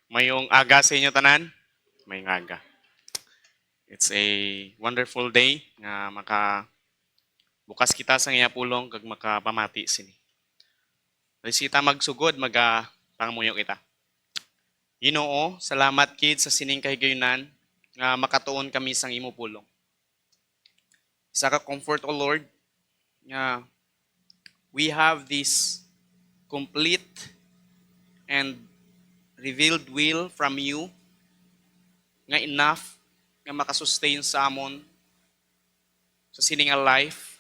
Mayong aga sa inyo tanan. May aga. It's a wonderful day nga bukas kita sa nga pulong kag makapamati sini. Resita magsugod pangamuyo kita. Ginoo, salamat kid sa sining kahigayunan nga makatuon kami sang imo pulong. Isa ka comfort o Lord nga we have this complete and revealed will from you nga enough nga makasustain sa amon sa sining nga life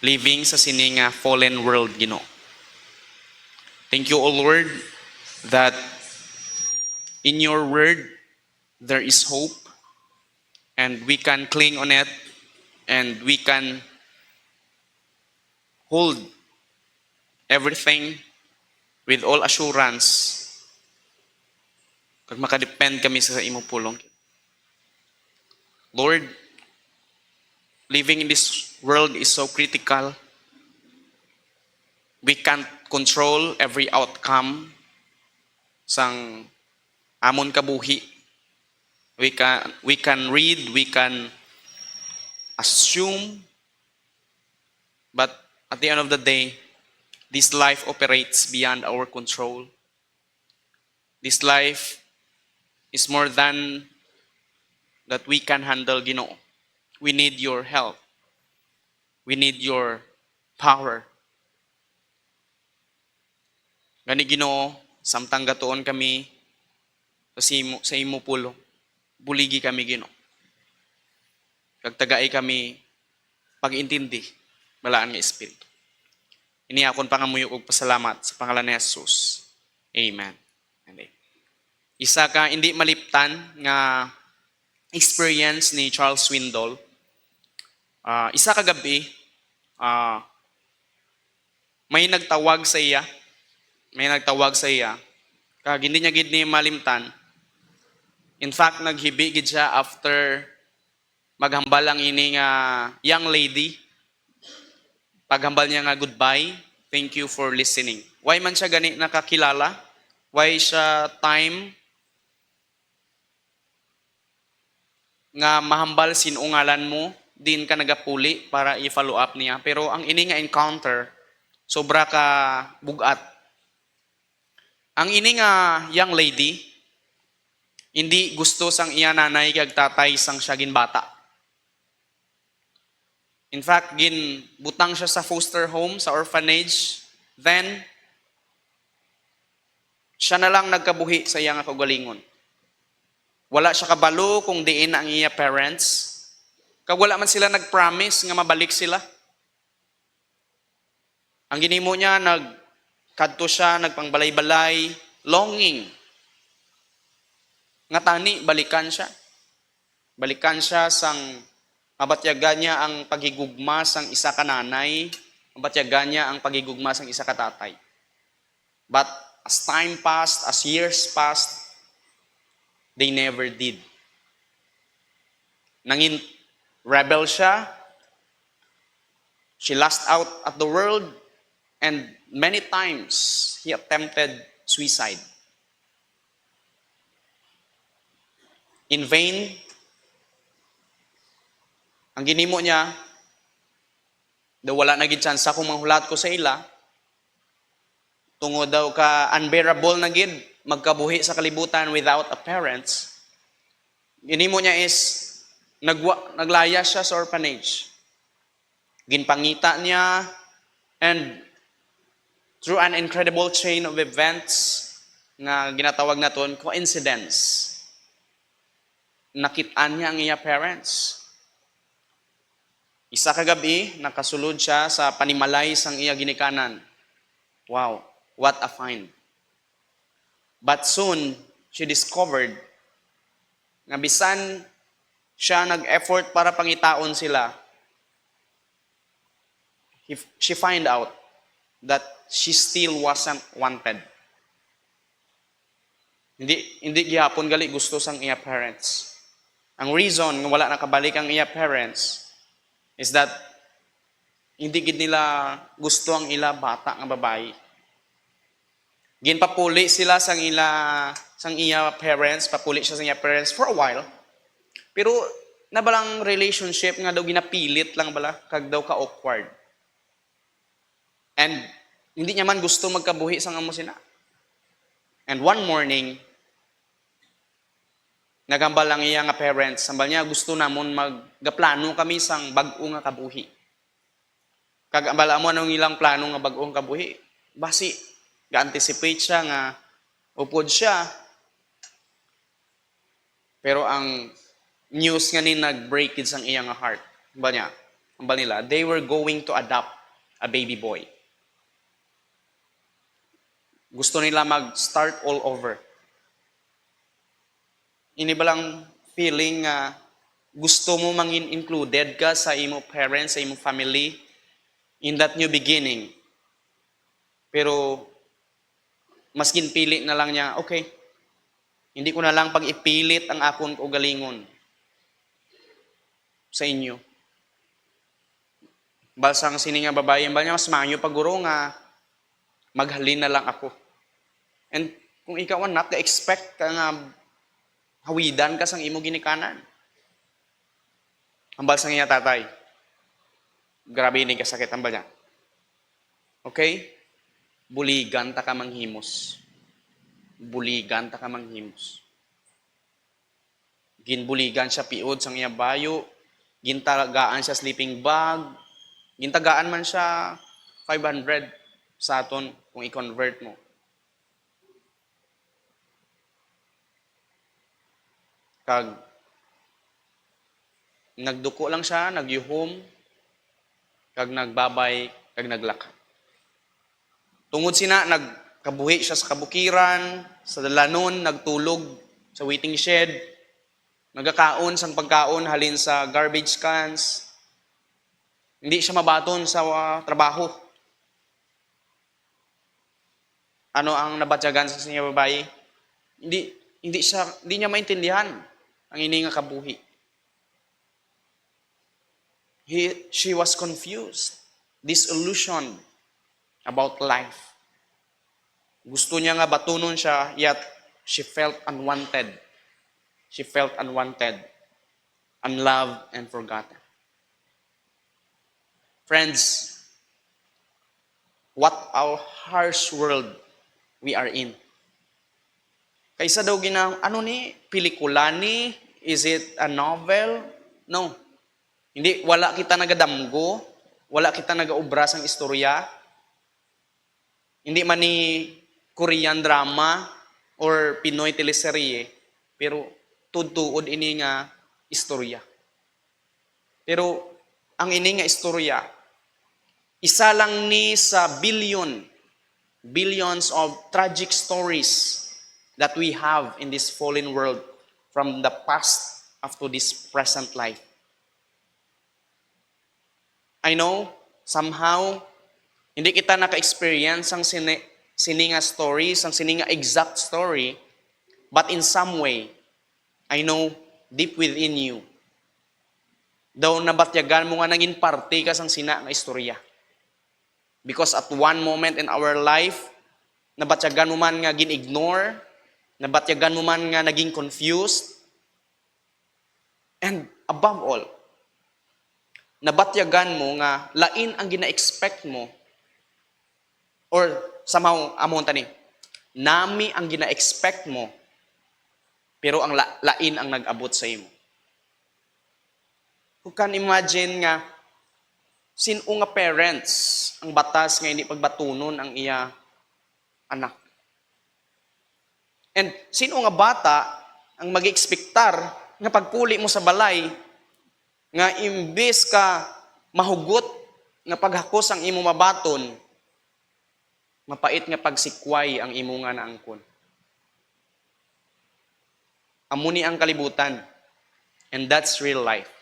living sa sining nga fallen world Ginoo. Thank you, O Lord, that in your word there is hope and we can cling on it and we can hold everything with all assurance kag makadepend kami sa imo pulong. Lord, living in this world is so critical. We can't control every outcome sang amon kabuhi. We can read, we can assume, but at the end of the day, this life operates beyond our control. This life is more than that we can handle, Ginoo. We need your help. We need your power. Gani Ginoo, samtang gatuon kami sa imo pulong. Buligi kami Ginoo. Kag tagay kami pag-intindi balaan nga espiritu. Ini akon pangamuyo og pasalamat sa pangalan ni Jesus. Amen. Amen. Isa ka hindi maliptan nga experience ni Charles Swindoll. Isa ka gabi, may nagtawag sa iya. Kag hindi niya gid ni malimtan. In fact, naghibi gid siya after maghambal ang ini nga young lady. Paghambal niya nga goodbye, thank you for listening. Why man siya gani nakakilala? Why siya time nga mahambal sinungalan mo, din ka nagapuli para i-follow up niya. Pero ang ini nga encounter, sobra ka bugat. Ang ini nga young lady, hindi gusto sang iya nanay kag tatay sang siya ginbata. In fact, butang siya sa foster home, sa orphanage. Then, siya na lang nagkabuhi sa iya nga kaugalingon. Wala siya kabalo kung diin ang iya parents. Kag wala man sila nag-promise nga mabalik sila. Ang ginimo niya, kadto siya, nagpangbalay-balay, longing. Nga tani, balikan siya. Balikan siya sang mabatyagan niya ang pagigugma sang isa ka nanay, mabatyagan niya ang pagigugma sang isa ka tatay. But as time passed, as years passed, they never did. Nangin rebel siya. She lost out at the world and many times he attempted suicide. In vain, ang ginimo niya, daw wala na gid chance kung manghulat ko sa ila, tungod daw ka unbearable na gid magkabuhi sa kalibutan without a parents. Ginimo niya is naglaya siya sa orphanage. Ginpangita niya and through an incredible chain of events nga ginatawag naton coincidence, nakitaan niya ang iya parents. Isa ka gabi, nakasulod siya sa panimalay sang iya ginikanan. Wow, what a find. But soon, she discovered na bisan siya nag-effort para pangitaon sila, she find out that she still wasn't wanted. Hindi gihapon gali gusto sang iya parents. Ang reason nga wala nakabalik ang iya parents is that hindi gid nila gusto ang ila bata nga babae. Ginpapuli sila sang iya parents, papuli siya sa iya parents for a while. Pero nabalang relationship nga daw ginapilit lang bala kag daw ka awkward. And hindi niya man gusto magkabuhi sang amo sina. And one morning, nagambal lang iya nga parents, sambal niya gusto namon maggaplano kami sang bag-o nga kabuhi. Kag ambala mo anong ilang plano nga bag-o nga kabuhi. Basi ga-anticipate siya nga upod siya. Pero ang news nga ni nag-break it sang iyang heart. Ambal niya, ambal nila, they were going to adopt a baby boy. Gusto nila mag-start all over. Ini ba lang feeling nga gusto mo mangin included ka sa imo parents, sa imo family in that new beginning. Pero mas ginpili na lang niya, okay, hindi ko na lang pag-ipilit ang akon ugalingon sa inyo. Balsang sini nga babae, ba niya mas maanyo paguro nga maghalin na lang ako. And kung ikaw anak, ka-expect ka nga hawidan ka sang imo ginikanan. Ang balsang iya tatay, grabe ini kasakit ang niya. Okay? Buligan ta ka manghimos. Buligan ta ka manghimos. Ginbuligan siya piod sang iya bayo, gintagaan siya sleeping bag, gintagaan man siya 500 sa aton kung i-convert mo. Kag nagduko lang siya, nagyuhom, kag nagbabay, kag naglaka. Tungod sina, nagkabuhi siya sa kabukiran, sa dalanon, nagtulog sa waiting shed, nagakaon sang pagkaon halin sa garbage cans. Hindi siya mabaton sa trabaho. Ano ang nabatyagan sa siya babae? Hindi niya maintindihan ang ini nga kabuhi. She was confused, disillusioned about life. Gusto niya nga batunon siya, yet she felt unwanted. She felt unwanted, unloved, and forgotten. Friends, what a harsh world we are in. Kaysa daw ano ni, pelikula ni, is it a novel? No. Hindi, wala kita nagadamgo, wala kita nagaubra sang istorya. Hindi man ni Korean drama or Pinoy teleserye, pero tutuod ini nga istorya. Pero ang ini nga istorya, isa lang ni sa billions of tragic stories that we have in this fallen world from the past up to this present life. I know, somehow, hindi kita naka-experience ang sininga stories, ang sininga exact story, but in some way, I know deep within you, daw nabatyagan mo nga naging parte ka sang sina nga istorya. Because at one moment in our life, nabatyagan mo man nga gin-ignore, nabatyagan mo man nga naging confused, and above all, nabatyagan mo nga lain ang gina-expect mo or somehow amon tani nami ang gina-expect mo pero ang lain ang nag-abot sa imo. You can imagine nga sino nga parents ang batas nga hindi pagbatunon ang iya anak. And sino nga bata ang mag-expectar nga pagpuli mo sa balay nga imbes ka mahugot nga paghakos ang imo mabaton, mapait nga pagsikway ang imo nga naangkon. Amo ni ang kalibutan. And that's real life.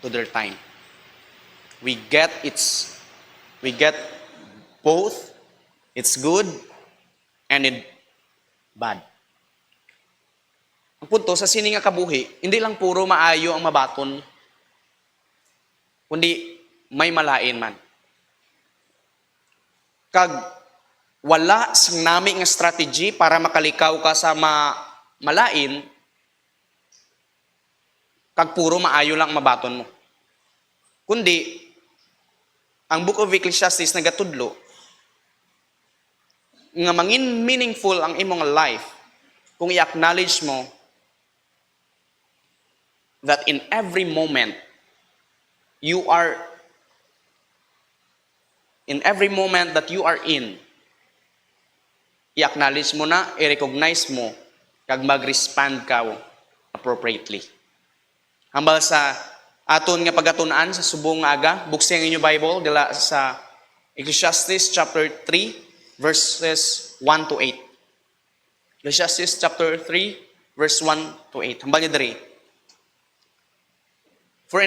to their time. We get both it's good and it bad. Ang punto sa sini nga kabuhi, hindi lang puro maayo ang mabaton, kundi may malain man. Kag wala sang nami nga strategy para makalikaw ka sa malain, kag puro maayo lang ang mabaton mo. Kundi, ang Book of Ecclesiastes nagatudlo, nga mangin meaningful ang imong life kung i-acknowledge mo that in every moment that you are in, i-acknowledge mo na, i-recognize mo, kag mag-respond ka appropriately. Hambal sa aton nga pagatunan sa subong nga aga, buksi ang inyong Bible dila sa Ecclesiastes chapter 3 verses 1 to 8. Ecclesiastes chapter 3 verse 1 to 8. Hambal niya diri. For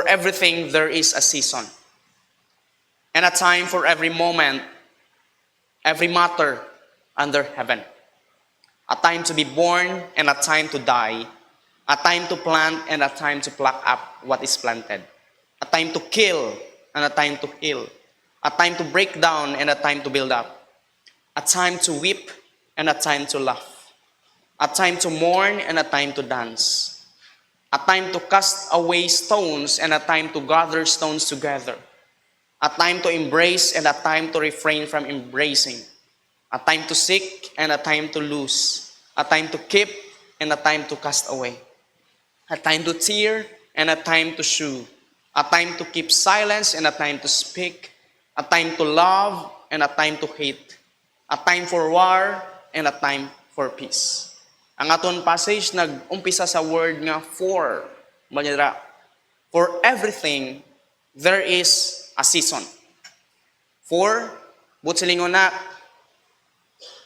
everything there is a season, and a time for every moment, every matter under heaven. A time to be born and a time to die. A time to plant and a time to pluck up what is planted. A time to kill and a time to heal. A time to break down and a time to build up. A time to weep and a time to laugh. A time to mourn and a time to dance. A time to cast away stones and a time to gather stones together. A time to embrace and a time to refrain from embracing. A time to seek and a time to lose. A time to keep and a time to cast away. A time to tear and a time to shew. A time to keep silence and a time to speak. A time to love and a time to hate. A time for war and a time for peace. Ang aton passage nag-umpisa sa word nga for. Manira, for everything there is a season. For, silingon na,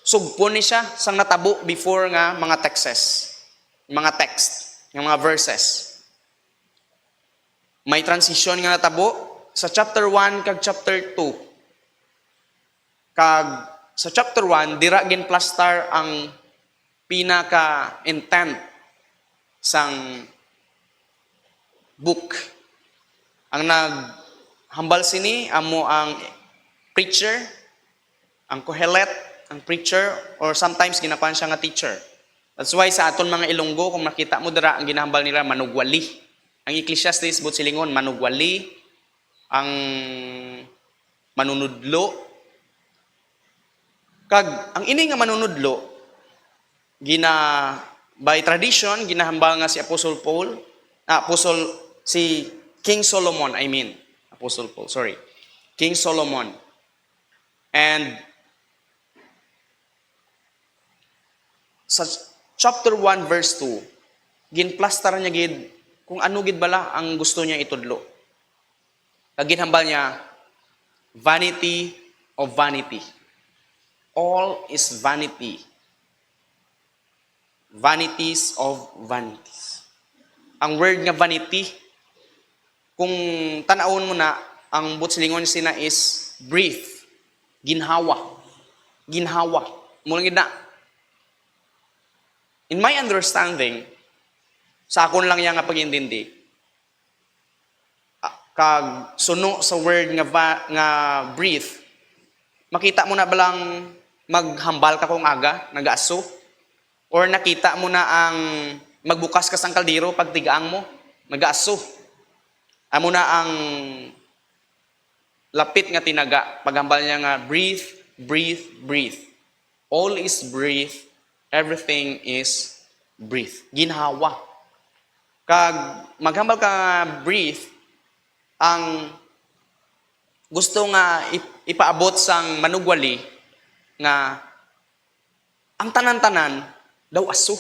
sugpon ni siya sang natabo before nga mga texts, mga text, mga verses. May transition nga natabo sa chapter 1 kag chapter 2. Kag sa chapter 1, dira ginplastar ang pinaka-intent sang book. Ang naghambal sini amo ang preacher, ang Kohelet, ang preacher, or sometimes ginakuan siya nga teacher. That's why sa aton mga Ilonggo, kung makita mo dira, ang ginahambal nila manugwali. Ang Ecclesiastes silingon manugwali, ang manunudlo. Kag ang ini nga manunudlo, by tradition, ginahambal nga si Apostle King Solomon, King Solomon. And sa chapter 1 verse 2, ginplastaran niya gid kung ano gid bala ang gusto niya itudlo. Kag ginhambal niya, vanity of vanity. All is vanity. Vanities of vanities. Ang word nga vanity, kung tanawon mo na, ang butsilingon sina is breathe. Ginhawa. Mula na. In my understanding, sa akon lang yang nga pag-intindi, kag suno sa word nga breathe, makita mo na balang maghambal ka kung aga, nag-aso, or nakita mo na ang magbukas ka sang kaldero pag tigaang mo, nag-aso. Amo na ang lapit nga tinaga, paghambal niya nga breathe. All is breathe, everything is breathe. Ginhawa. Kag maghambal ka nga breathe, ang gusto nga ipaabot sang manugwali nga ang tanan-tanan daw aso.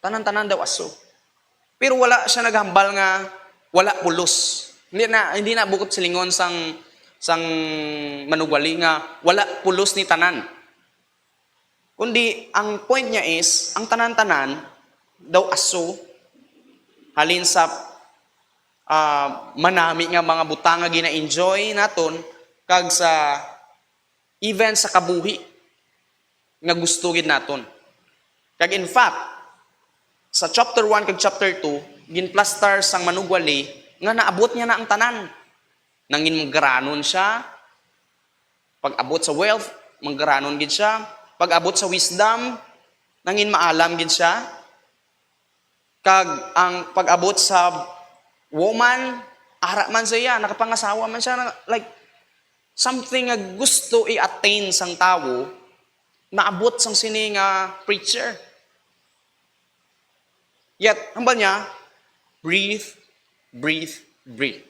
Tanan-tanan daw aso. Pero wala siya naghambal nga wala pulos. Hindi na bukod silingon sang manugwali nga wala pulos ni tanan. Kundi ang point niya is ang tanan-tanan daw aso. halin sa manami nga mga butang nga gina-enjoy naton kag sa even sa kabuhi nga gusto gid naton. Kag in fact, sa chapter 1 kag chapter 2, ginplastar sang manugwali nga naabot niya na ang tanan. Nangin maggaranon siya. Pag abot sa wealth, maggaranon gid siya. Pag abot sa wisdom, nangin maalam gid siya. Kag ang pag-abot sa woman, ara man siya, nakapangasawa man siya, like, something nga gusto i-attain sang tao, naabot sang sini nga preacher. Yet, hambal niya, breathe, breathe, breathe.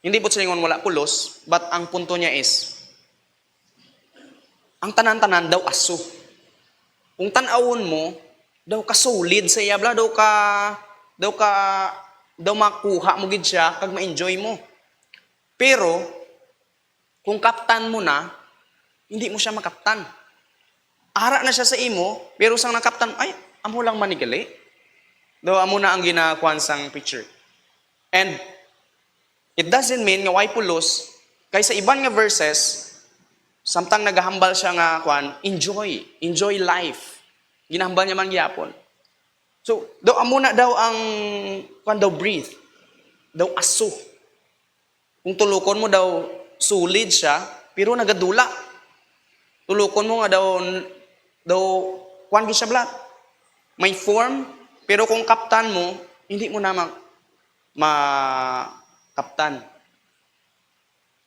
Hindi po siningon wala pulos, but ang punto niya is, ang tanan-tanan daw aso. Kung tanawon mo, daw ka solid sa iya, daw makuha mo gid siya, kag ma-enjoy mo. Pero, kung kaptan mo na, hindi mo siya makaptan. Ara na siya sa imo, pero sang nakaptan, ay, amo lang manigali. Daw amo na ang ginakuan sang picture. And, it doesn't mean nga why pulos, kay sa iban nga verses, samtang nagahambal siya nga kuan, enjoy life. Ginahambal niya man gyapon. So, daw amo na daw ang kuan daw breathe. Daw aso. Kung tulukon mo daw solid siya, pero nagadula. Tulukon mo nga daw kuan gid siya blat. May form, pero kung kaptan mo, hindi mo na makaptan.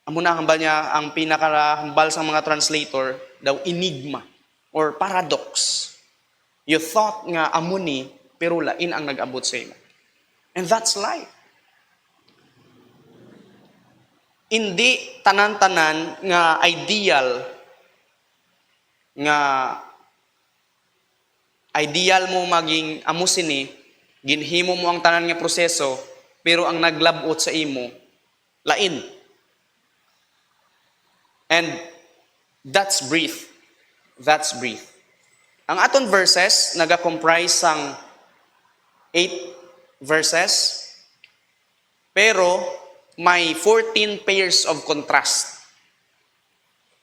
Amo na hambal niya, ang pinakahambal sa mga translator, daw enigma or paradox. You thought nga amo ni, pero lain ang nag-abot sa imo. And that's life. Hindi tanan-tanan nga ideal mo maging amo sini, ginhimo mo ang tanan nga proseso, pero ang naglabot sa imo, lain. And that's breathe. That's breathe. Ang aton verses, naga-comprise sang 8 verses, pero may 14 pairs of contrast.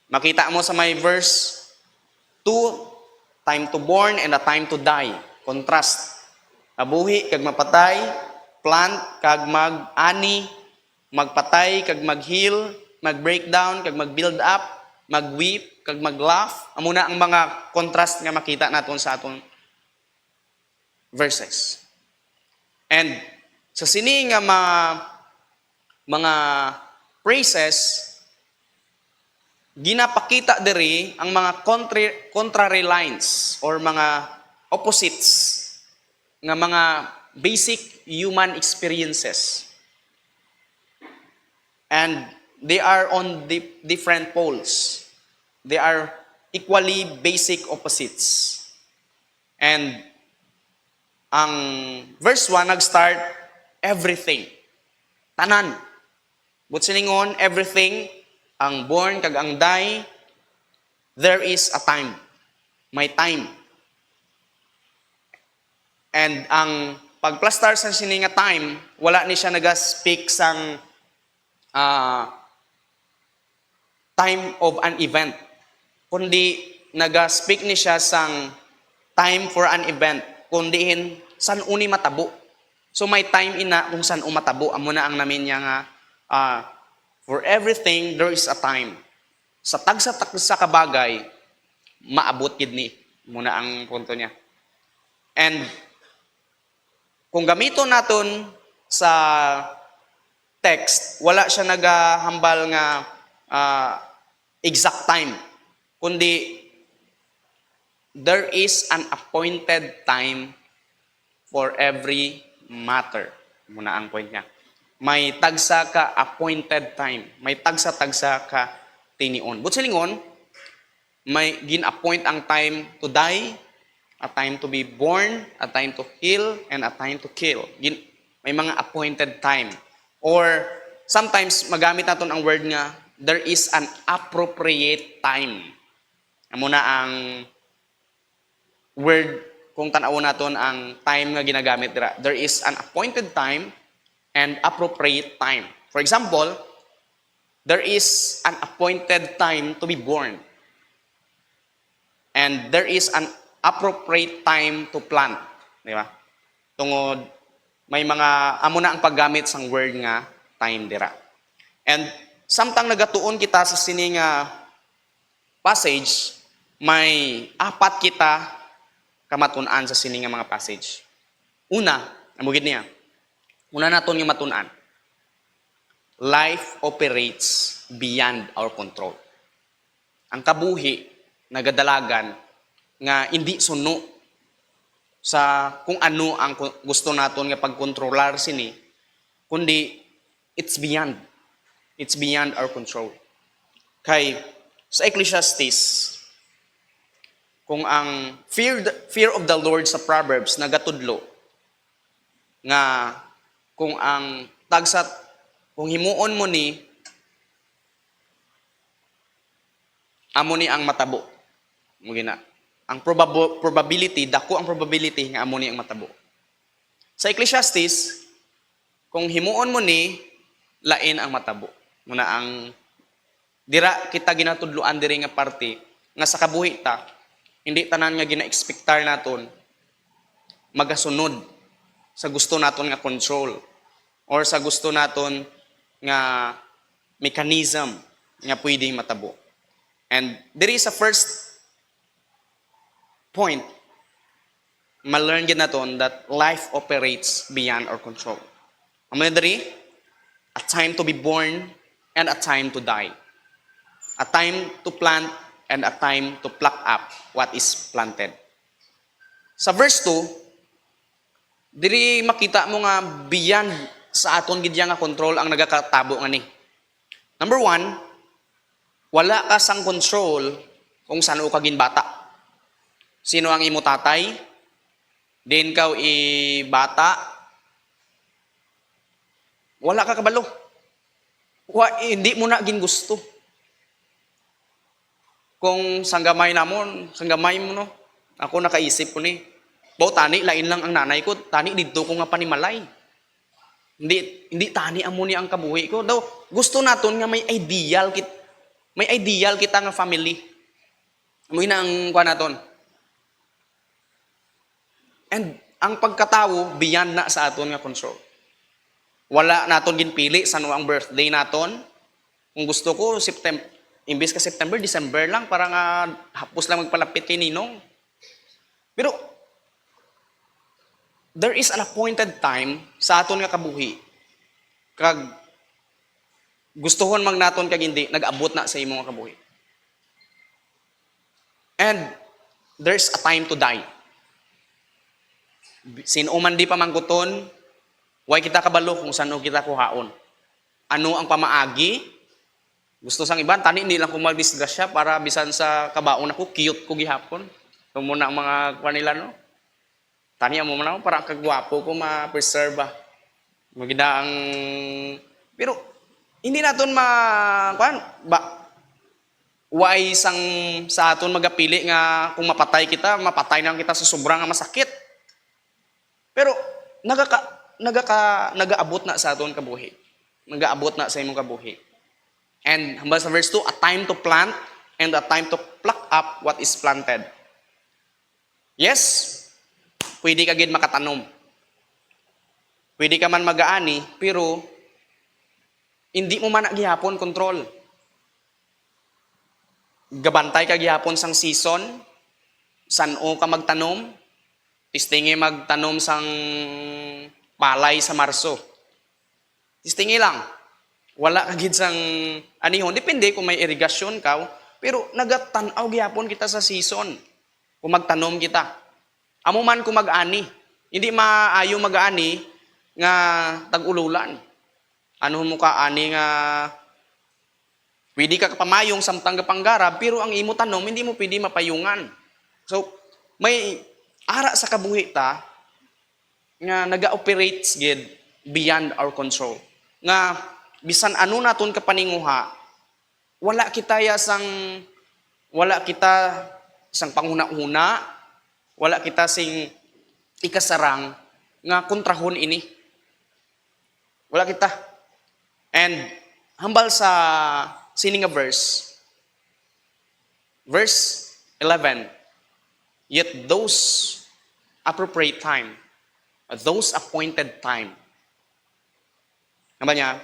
Makita mo sa may verse 2, time to born and a time to die. Contrast. Mabuhi kag mapatay, plant kag mag-ani, magpatay kag mag-heal, mag-breakdown kag mag-build up, mag-weep kag mag-laugh. Amo na ang mga contrast nga makita naton sa aton verses. And sa sini nga mga phrases, ginapakita diri ang mga contrary lines or mga opposites nga mga basic human experiences. And they are on different poles. They are equally basic opposites. And ang verse 1 nag-start everything. Tanan. But siningon, everything, ang born kag ang die, there is a time. May time. And ang pagplastar sa sini nga time, wala ni siya naga-speak sang time of an event. Kundi naga-speak ni siya sang time for an event. Kundihin san uni matabo. So may time ina kung san umatabo. Amo na ang namin niya nga for everything there is a time. Sa tagsa kabagay maabot gid ni. Muna ang punto niya. And kung gamito naton sa text, wala siya nagahambal nga exact time. Kundi, there is an appointed time for every matter. Muna ang point niya. May tagsa ka appointed time. May tagsa-tagsa ka tinion. But silingon, may gin-appoint ang time to die, a time to be born, a time to heal, and a time to kill. May mga appointed time. Or sometimes magamit natin ang word nga, there is an appropriate time. Amo na ang word kung tanaw naton ang time nga ginagamit dira, there is an appointed time and appropriate time. For example, there is an appointed time to be born. And there is an appropriate time to plant. Di ba? Tungod, may mga, amo na ang paggamit sang word nga time dira. And samtang nagatuon kita sa sini nga passage, may apat kita kamatun-an sa sini nga mga passage. Una, amugid niya. Una naton nga matun-an. Life operates beyond our control. Ang kabuhi nagadalagan nga hindi suno sa kung ano ang gusto naton nga pagkontrolar sini, kundi it's beyond. It's beyond our control. Kay sa Ecclesiastes, kung ang fear of the Lord sa Proverbs nagatudlo nga kung ang tagsat kung himuon mo ni amo ni ang matabo. Mugina. Ang probability, dako ang probability nga amo ni ang matabo. Sa Ecclesiastes, kung himuon mo ni, lain ang matabo. Muna ang dira kita ginatudluan diri nga parte nga sa kabuhi ta, hindi tanan nga gina-expectar naton magasunod sa gusto naton nga control or sa gusto naton nga mechanism nga pwedeng matabo. And there is a first point, ma-learn gid naton that life operates beyond our control. Amo diri, a time to be born and a time to die. A time to plant and a time to pluck up what is planted. Sa verse 2, diri makita mo nga beyond sa aton gid nga control ang nagakatabo nga ni. Number 1, wala ka sang control kung saan ka ginbata. Sino ang imo tatay? Din kaw bata? Wala ka kabalo. Hindi mo na gin gusto. Kung sanggamay namon, sanggamay mo no. Ako nakaisip ko ni. Baw tani lain lang ang nanay ko, tani didto ko nga panimalay. Hindi tani amo ni ang kabuhi ko. Daw gusto naton nga may ideal kita nga family. Amo ina ang kuan naton. And ang pagkatawo beyond na sa aton nga control. Wala naton ginpili sa ang birthday naton. Kung gusto ko imbes ka September, December lang para nga hapos lang magpalapit kay Ninong. Pero there is an appointed time sa aton nga kabuhi. Kag gustuhon mag naton kag hindi nag-abot na sa imong nga kabuhi. And there's a time to die. Sino man di pa mangguton, way kita kabalo kung saan kita kuhaon. Ano ang pamaagi? Gusto sang iban, tani hindi lang ko magdisgrasya para bisan sa kabaon ako, cute ko gihapon. Ito muna ang mga kanila, no? Tani mo muna ako, para kagwapo ko ma-preserve ba. Maganda ang... Pero, hindi naton why sang sa aton magapili nga kung mapatay kita, mapatay na kita sa sobrang nga masakit. Pero nagaabot na sa aton kabuhi. Nagaabot na sa imong kabuhi. And hambal sa verse 2, a time to plant and a time to pluck up what is planted. Yes, pwede ka gid makatanom. Pwede ka man mag-aani, pero hindi mo man gihapon control. Gabantay ka gihapon sang season, san-o ka magtanom, tistingi magtanom sang palay sa Marso. Tistingi lang. Wala ka gid sang anihon. Depende kung may irigasyon ka, pero nagatanaw gihapon kita sa season. Kung magtanom kita. Amo man kung mag-ani. Hindi maayo mag-ani nga tag-ululan. Ano mo ka ani nga pwede ka kapamayong samtang gapanggarab, pero ang imo tanom hindi mo pwede mapayungan. So may ara sa kabuhi ta nga naga-operates gid beyond our control. Nga bisan ano naton kapaninguha, wala kita sang panghuna-huna, Wala kita sing ikasarang nga kontrahon ini. Wala kita. And hambal sa sining nga verse 11, yet those appropriate time, those appointed time, niya,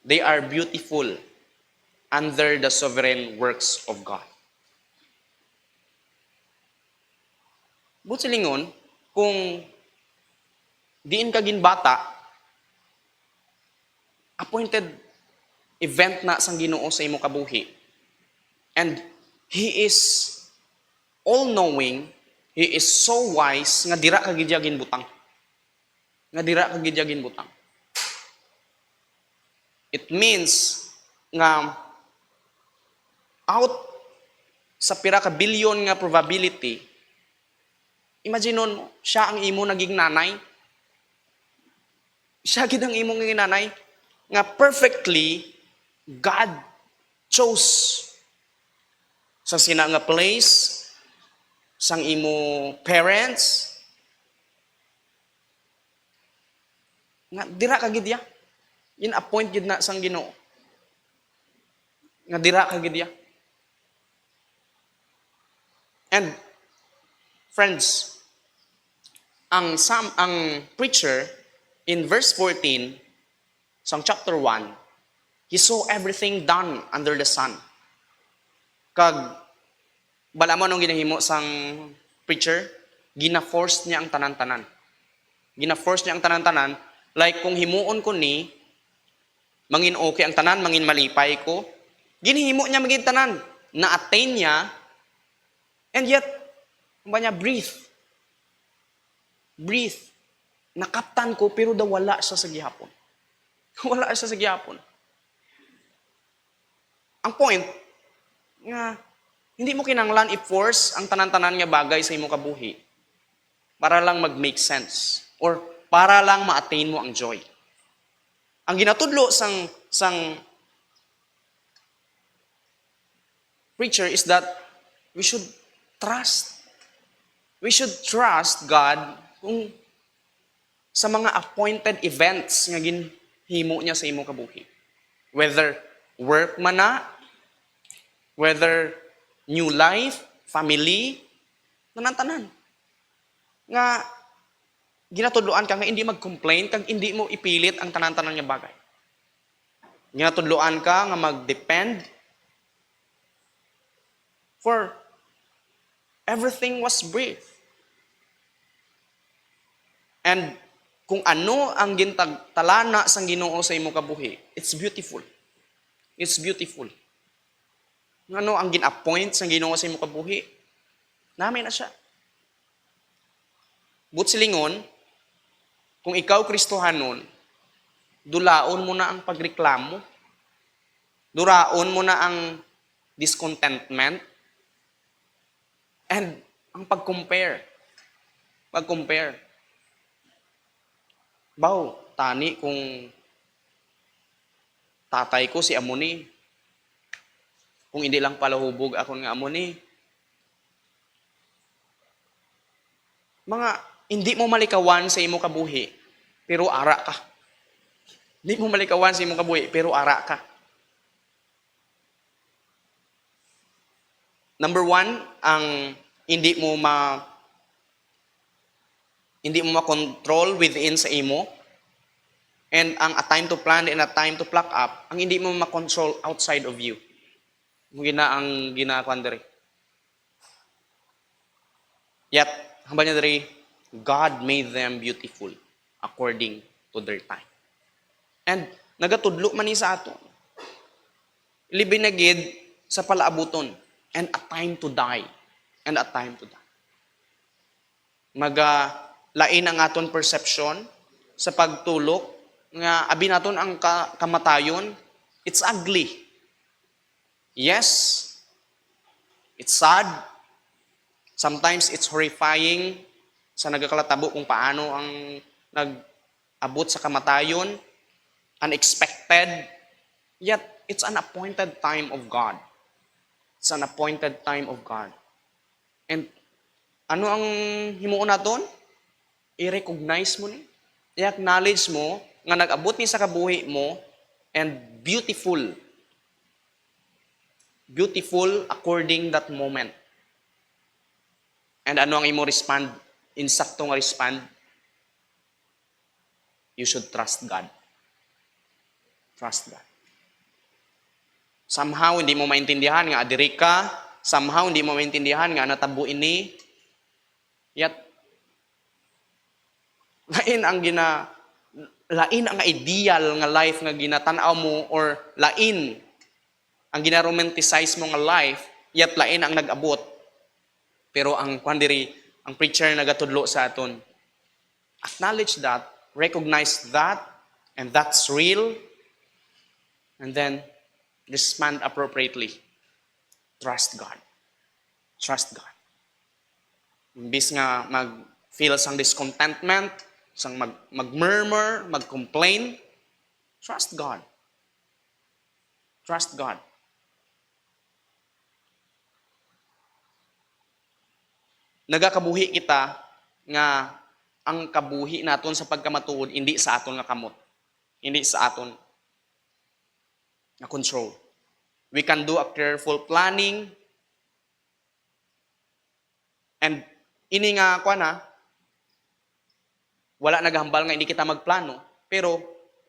they are beautiful under the sovereign works of God. But silingon, kung diin ka ginbata, appointed event na sang Ginoo sa imo kabuhi. And He is all-knowing, He is so wise, nga dira ka gidya ginbutang. Nga dira ka gidya ginbutang. It means nga out sa pira ka billion nga probability, imagine mo, siya ang imo naging nanay. Siya gid ang imo naging nanay. Nga perfectly, God chose sa sina nga place, sang imo parents, nga dira ka gid ya. In-appoint gid na sang Ginoo. Nga dira ka gid ya. And friends, ang preacher in verse 14 sang chapter 1, he saw everything done under the sun. Kag bala mo nung ginahimo sang preacher, gina-force niya ang tanan-tanan. Gina-force niya ang tanan-tanan, like kung himuon ko ni, mangin okay ang tanan, mangin malipay ko, ginihimo niya maging tanan, na-attain niya, and yet, ba niya, breathe. Nakaptan ko, pero daw wala siya sa gihapon. Wala siya sa gihapon. Ang point, nga, hindi mo kinanglan i-force ang tanan-tanan nga bagay sa imo kabuhi para lang mag-make sense or para lang ma-attain mo ang joy. Ang ginatudlo sang preacher is that we should trust. We should trust God kung sa mga appointed events nga ginhimo niya sa imo kabuhi. Whether work man na, whether new life, family, tanan-tanan. Nga ginatudloan ka nga hindi mag-complain kag hindi mo ipilit ang tanan-tanan nga bagay. Ginatudloan ka nga mag-depend for everything was breathed. And kung ano ang gintalana sang Ginoo sa imo kabuhi, it's beautiful. It's beautiful. Ano ang gin-appoint sang Ginoo sa imo kabuhi? Nami na siya. But silingon, kung ikaw Kristohanon, dulaon mo na ang pagreklamo, duraon mo na ang discontentment, and ang pag-compare. Baw, tani kung tatay ko si Amoni, kung hindi lang pala hubog ako nga Amoni. Mga hindi mo malikawan sa imo kabuhi, pero ara ka. Hindi mo malikawan sa imo kabuhi, pero ara ka. Number 1, ang hindi mo ma-control within sa imo. And ang a time to plan and a time to pluck up, ang hindi mo ma-control outside of you. Ang ginakuan diri. Yet, hambal niya diri, God made them beautiful according to their time. And nagatudlo man ni sa ato. Libin na gid sa palaabuton and a time to die. And a time to die. Lain ang aton perception sa pagtulok nga abi naton ang kamatayon, it's ugly. Yes, it's sad. Sometimes it's horrifying sa nagakalatabo kung paano ang nag-abot sa kamatayon, unexpected. Yet, it's an appointed time of God. It's an appointed time of God. And Ano ang himuon naton? I-recognize mo ni. I-acknowledge mo nga nag-abot ni sa kabuhi mo and beautiful. Beautiful according that moment. And ano ang imo respond? Insakto nga respond? You should trust God. Trust God. Somehow, hindi mo maintindihan nga adiri ka. Somehow, hindi mo maintindihan nga natabo ini. Yet, lain ang ideal nga life nga ginatanaw mo or lain ang ginaromanticize mo nga life, yet lain ang nag-abot. Pero ang pandiri, ang preacher nagatudlo sa aton, acknowledge that, recognize that, and that's real, and then respond appropriately. Trust God. Trust God. Imbis nga mag-feel sang discontentment, sang mag-murmur, mag-complain, trust God. Trust God. Nagakabuhi kita nga ang kabuhi naton sa pagkamatuod hindi sa aton nga kamot. Hindi sa aton nga control. We can do a careful planning and ini nga wala naghambal nga hindi kita magplano, pero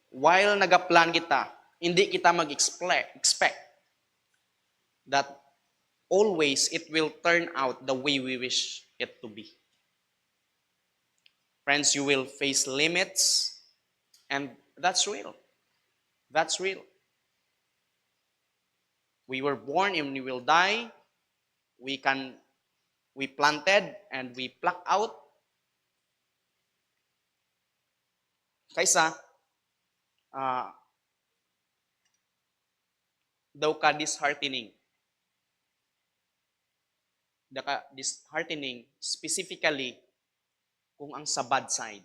while nagaplan kita, hindi kita mag-expect that always it will turn out the way we wish it to be. Friends, you will face limits, and that's real. That's real. We were born and we will die. We planted and we pluck out. Kaysa, daw ka disheartening. Disheartening specifically kung ang sa bad side.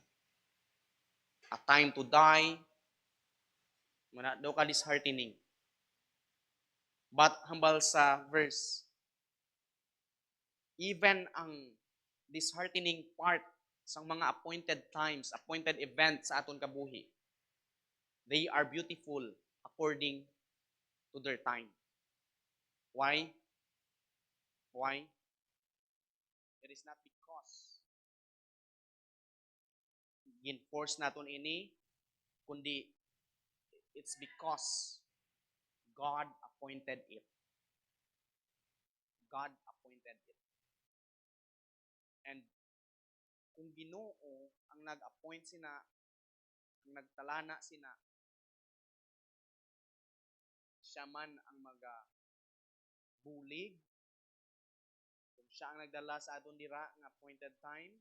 A time to die, daw ka disheartening. But hambal sa verse, even ang disheartening part sa mga appointed times, appointed events sa aton kabuhi, they are beautiful according to their time. Why? Why? It is not because ginforce naton ini, kundi it's because God appointed it. God appointed it. And kung Ginoo ang nag-appoint sina, ang nagtalana sina, siya man ang bulig, kung siya ang nagdala sa aton dira ng appointed time,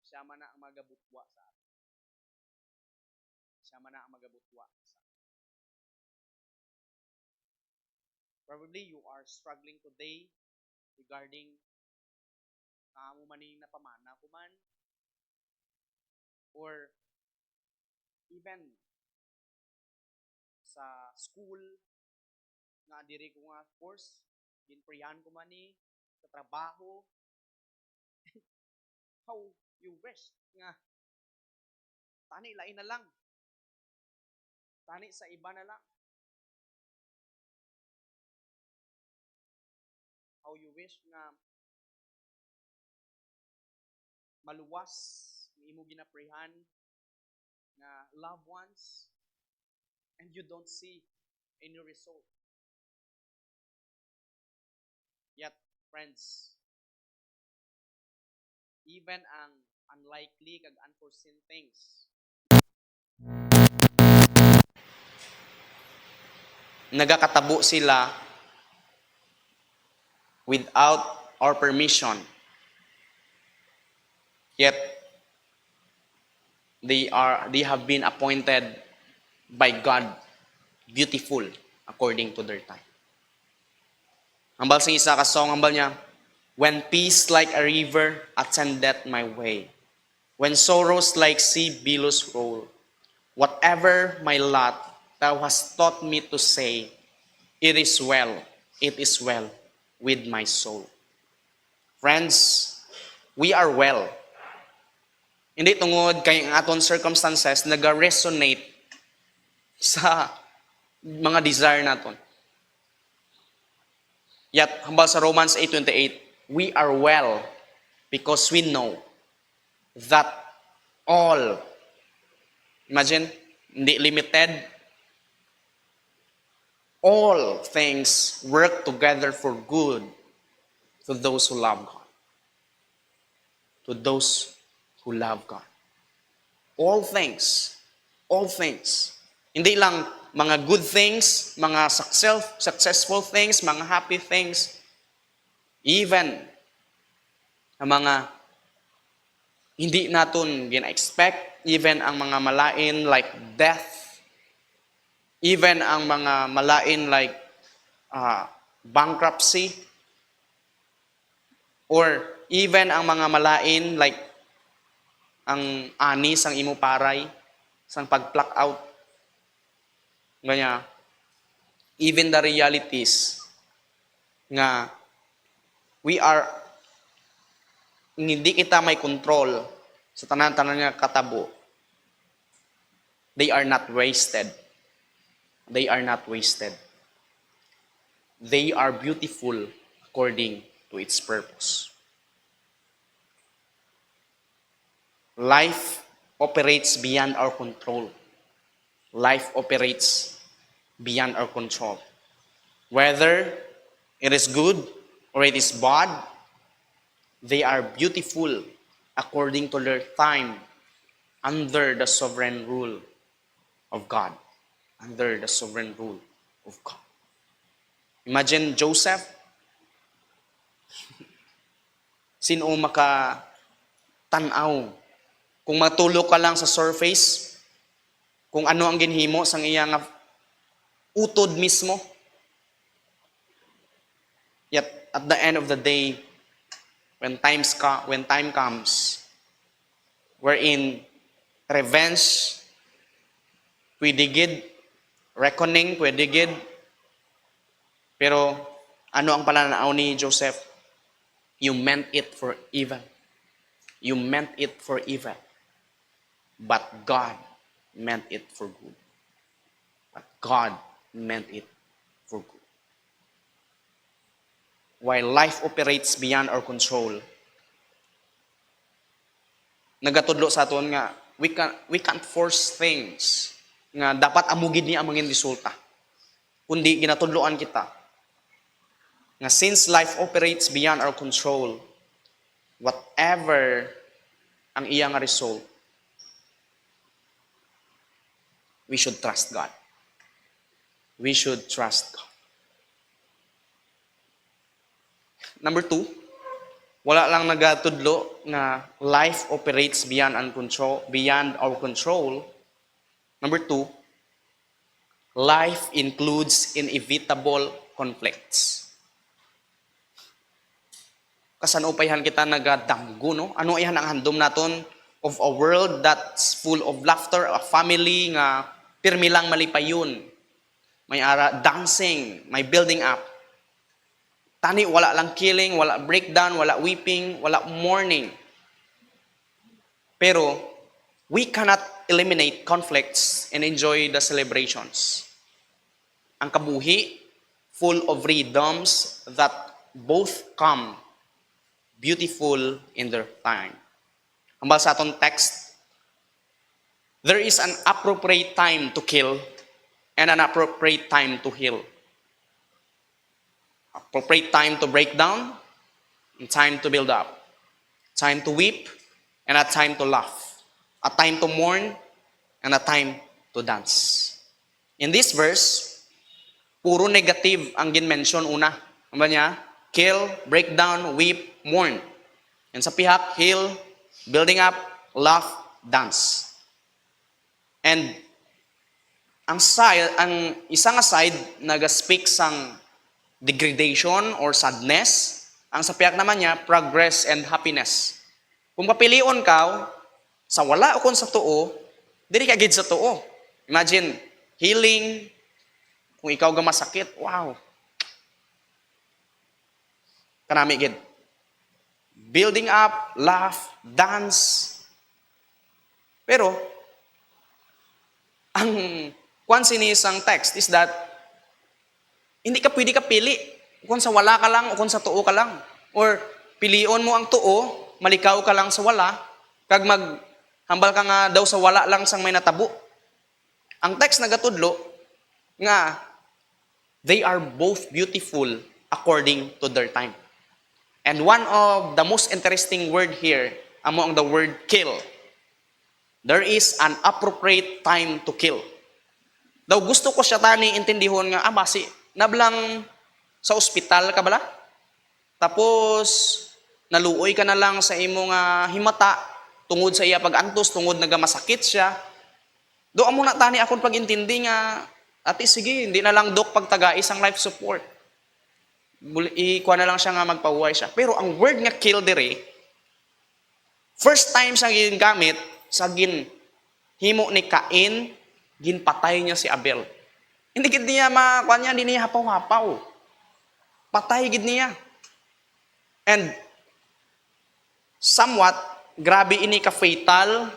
siya man ang magabutwa sa aton. Siya man ang magabutwa sa aton. Probably you are struggling today regarding mo maning napamana ko man, or even sa school nga diri ko nga course ginprihan ko man ni sa trabaho. How you wish nga tani lain na lang, tani sa iba na lang. How you wish nga maluwas ni imo ginaprihan nga loved ones and you don't see any result. Yet, friends, even ang unlikely kag unforeseen things nagakatabo sila without our permission. Yet they have been appointed by God beautiful according to their time. Hambal sa isa ka song, hambal niya, when peace like a river attendeth my way, when sorrows like sea billows roll, whatever my lot thou hast taught me to say, it is well with my soul. Friends, we are well. Hindi tungod kay ang aton circumstances nag-resonate sa mga desire naton. Yet, hambal sa Romans 8:28, we are well because we know that all, imagine, hindi limited, all things work together for good to those who love God. To those who love God. All things. All things. Hindi lang mga good things, mga successful things, mga happy things. Even ang mga hindi naton gina-expect, even ang mga malain like death, even ang mga malain like bankruptcy, or even ang mga malain like ang ani sang imo paray, sang pag-pluck out. Ganyan. Even the realities nga we are hindi kita may control sa tanan-tanan nga katabo. They are not wasted. They are not wasted. They are beautiful according to its purpose. Life operates beyond our control. Life operates beyond our control. Whether it is good or it is bad, they are beautiful according to their time under the sovereign rule of God. Under the sovereign rule of God. Imagine Joseph. Sino makatanaw? Kung matulog ka lang sa surface, kung ano ang ginhimo sang iyang utod mismo. Yet at the end of the day, when time comes, wherein revenge, pwede gid, reckoning, pwede gid. Pero ano ang pananaw ni Joseph? You meant it for evil. You meant it for evil. But God meant it for good. But God meant it for good. While life operates beyond our control, nagatudlo sa aton nga we can't force things nga dapat amugid ni ang mga resulta. Kundi ginatudloan kita nga since life operates beyond our control, whatever ang iyang result, we should trust God. We should trust God. Number 2, wala lang nagatudlo na life operates beyond our control. Number 2, life includes inevitable conflicts. Kasanupayhan kita nagadamgo, no? Ano iyan ang handom naton of a world that's full of laughter, a family nga pirmi lang malipayon. May ara dancing, may building up. Tani wala lang killing, wala breakdown, wala weeping, wala mourning. Pero we cannot eliminate conflicts and enjoy the celebrations. Ang kabuhi full of rhythms that both come beautiful in their time. Hambal sa atong text, there is an appropriate time to kill and an appropriate time to heal. Appropriate time to break down and time to build up. Time to weep and a time to laugh. A time to mourn and a time to dance. In this verse, puro negative ang gin-mention una. Ano ba niya? Kill, break down, weep, mourn. And sa pihak, heal, building up, laugh, dance. And ang isang side nag-speak sang degradation or sadness. Ang sa pihak naman niya, progress and happiness. Kung papilion ka sa wala o kung sa tuo, dili ka gid sa tuo. Imagine, healing, kung ikaw ga masakit, wow. Kanami gid. building up, laugh, dance. Pero, ang kwan sinisang text is that hindi ka pwede ka pili kung sa wala ka lang o kung sa tuo ka lang. Or pilion mo ang tuo, malikaw ka lang sa wala, kag maghambal ka nga daw sa wala lang sang may natabo. Ang text nagatudlo nga they are both beautiful according to their time. And one of the most interesting word here among the word kill, there is an appropriate time to kill. Daw gusto ko siya tani intindihon nga, basi, nablang sa ospital ka bala? Tapos, naluoy ka na lang sa imong himata, tungod sa iya pag-antos, tungod nagamasakit siya. Do amo na tani akong pag-intindi nga, ati sige, hindi na lang dok pagtaga isang life support. Ikuha na lang siya nga magpahuway siya. Pero ang word nga kill dire, first time siya ginagamit, sa himo ni Cain, ginpatay niya si Abel. Hindi gid niya makuha niya, hindi niya hapaw-hapaw. Patay gid niya. And somewhat, grabe ini ka-fatal,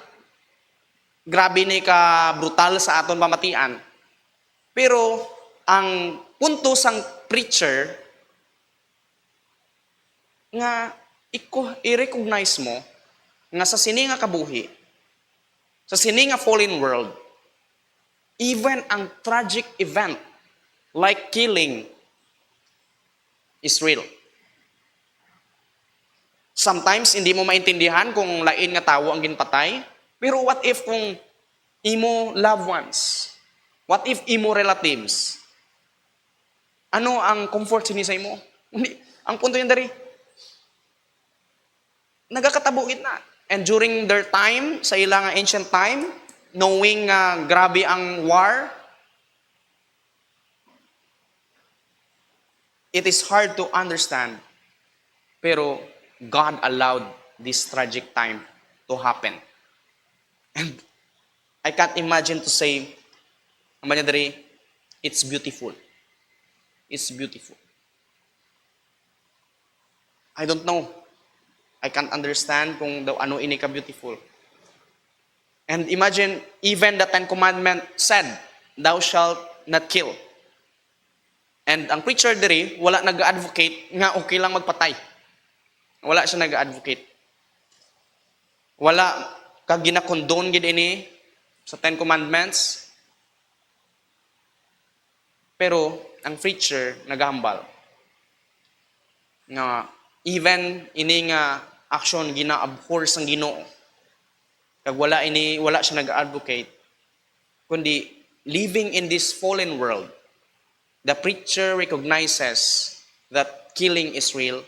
grabe ini ka-brutal sa aton pamatian. Pero, ang punto sang preacher, nga i-recognize mo, nga sa sini nga kabuhi, sa sini nga fallen world, even ang tragic event, like killing, is real. Sometimes, hindi mo maintindihan kung lain nga tawo ang ginpatay. Pero what if kung imo loved ones? What if imo relatives? Ano ang comfort sini sa imo? Ang punto yun dari, nagakatabuit na. And during their time, sa ilang ancient time, knowing grabe ang war, it is hard to understand. Pero God allowed this tragic time to happen. And I can't imagine to say, it's beautiful. It's beautiful. I don't know. I can't understand kung daw ano ini ka beautiful. And imagine, even the Ten Commandments said, thou shalt not kill. And ang preacher diri, wala nag-advocate nga okay lang magpatay. Wala siya nag-advocate. Wala kag gina-condone gid ini sa Ten Commandments. Pero ang preacher naghambal nga even ini nga action gina-abhor sang Ginoo. Kag wala siya nag-advocate, kundi living in this fallen world, the preacher recognizes that killing is real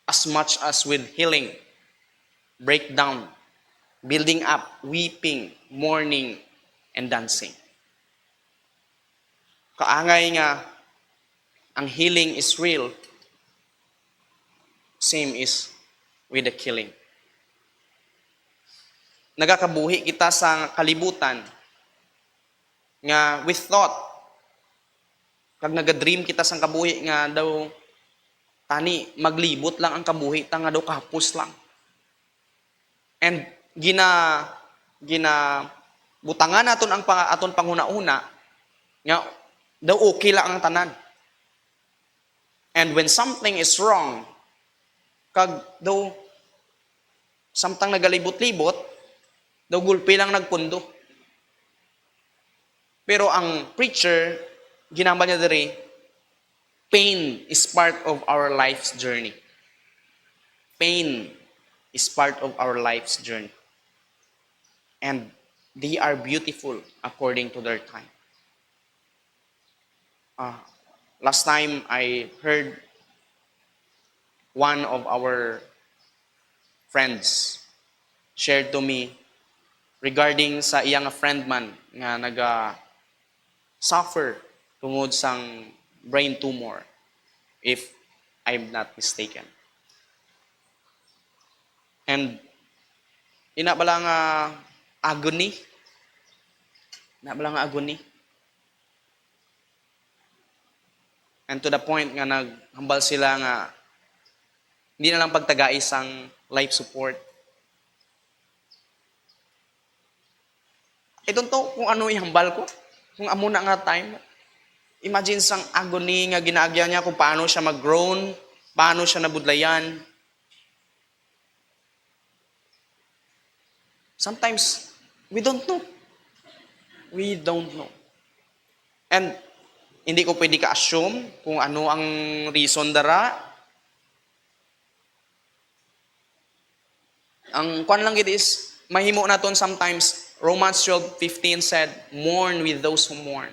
as much as with healing, breakdown, building up, weeping, mourning, and dancing. Kaangay nga, ang healing is real, same is with the killing. Nagakabuhi kita sa kalibutan nga with thought, kag nagadream kita sa kabuhi nga daw tani maglibot lang ang kabuhi ta nga daw kahapos lang. And butangan naton ang aton panghuna-una nga daw okay lang ang tanan. And when something is wrong, kag daw samtang nagalibot-libot, daw gulpi lang nagpundo. Pero ang preacher, ginamba niya diri, pain is part of our life's journey. Pain is part of our life's journey. And they are beautiful according to their time. Last time I heard one of our friends shared to me regarding sa iyang friend man nga suffer tungod sang brain tumor, if I'm not mistaken. And inabala nga agony. Inabala nga agony. And to the point nga naghambal sila nga Hindi na lang pagtagais ang life support. I don't know kung ano ihambal ko. Kung amo na nga time. Imagine sang agony nga ginaagya niya kung paano siya mag-groan, paano siya nabudlayan. Sometimes, we don't know. We don't know. And hindi ko pwede ka-assume kung ano ang reason dara. Ang kwan lang it is, mahimo naton sometimes, Romans 12:15 said, mourn with those who mourn.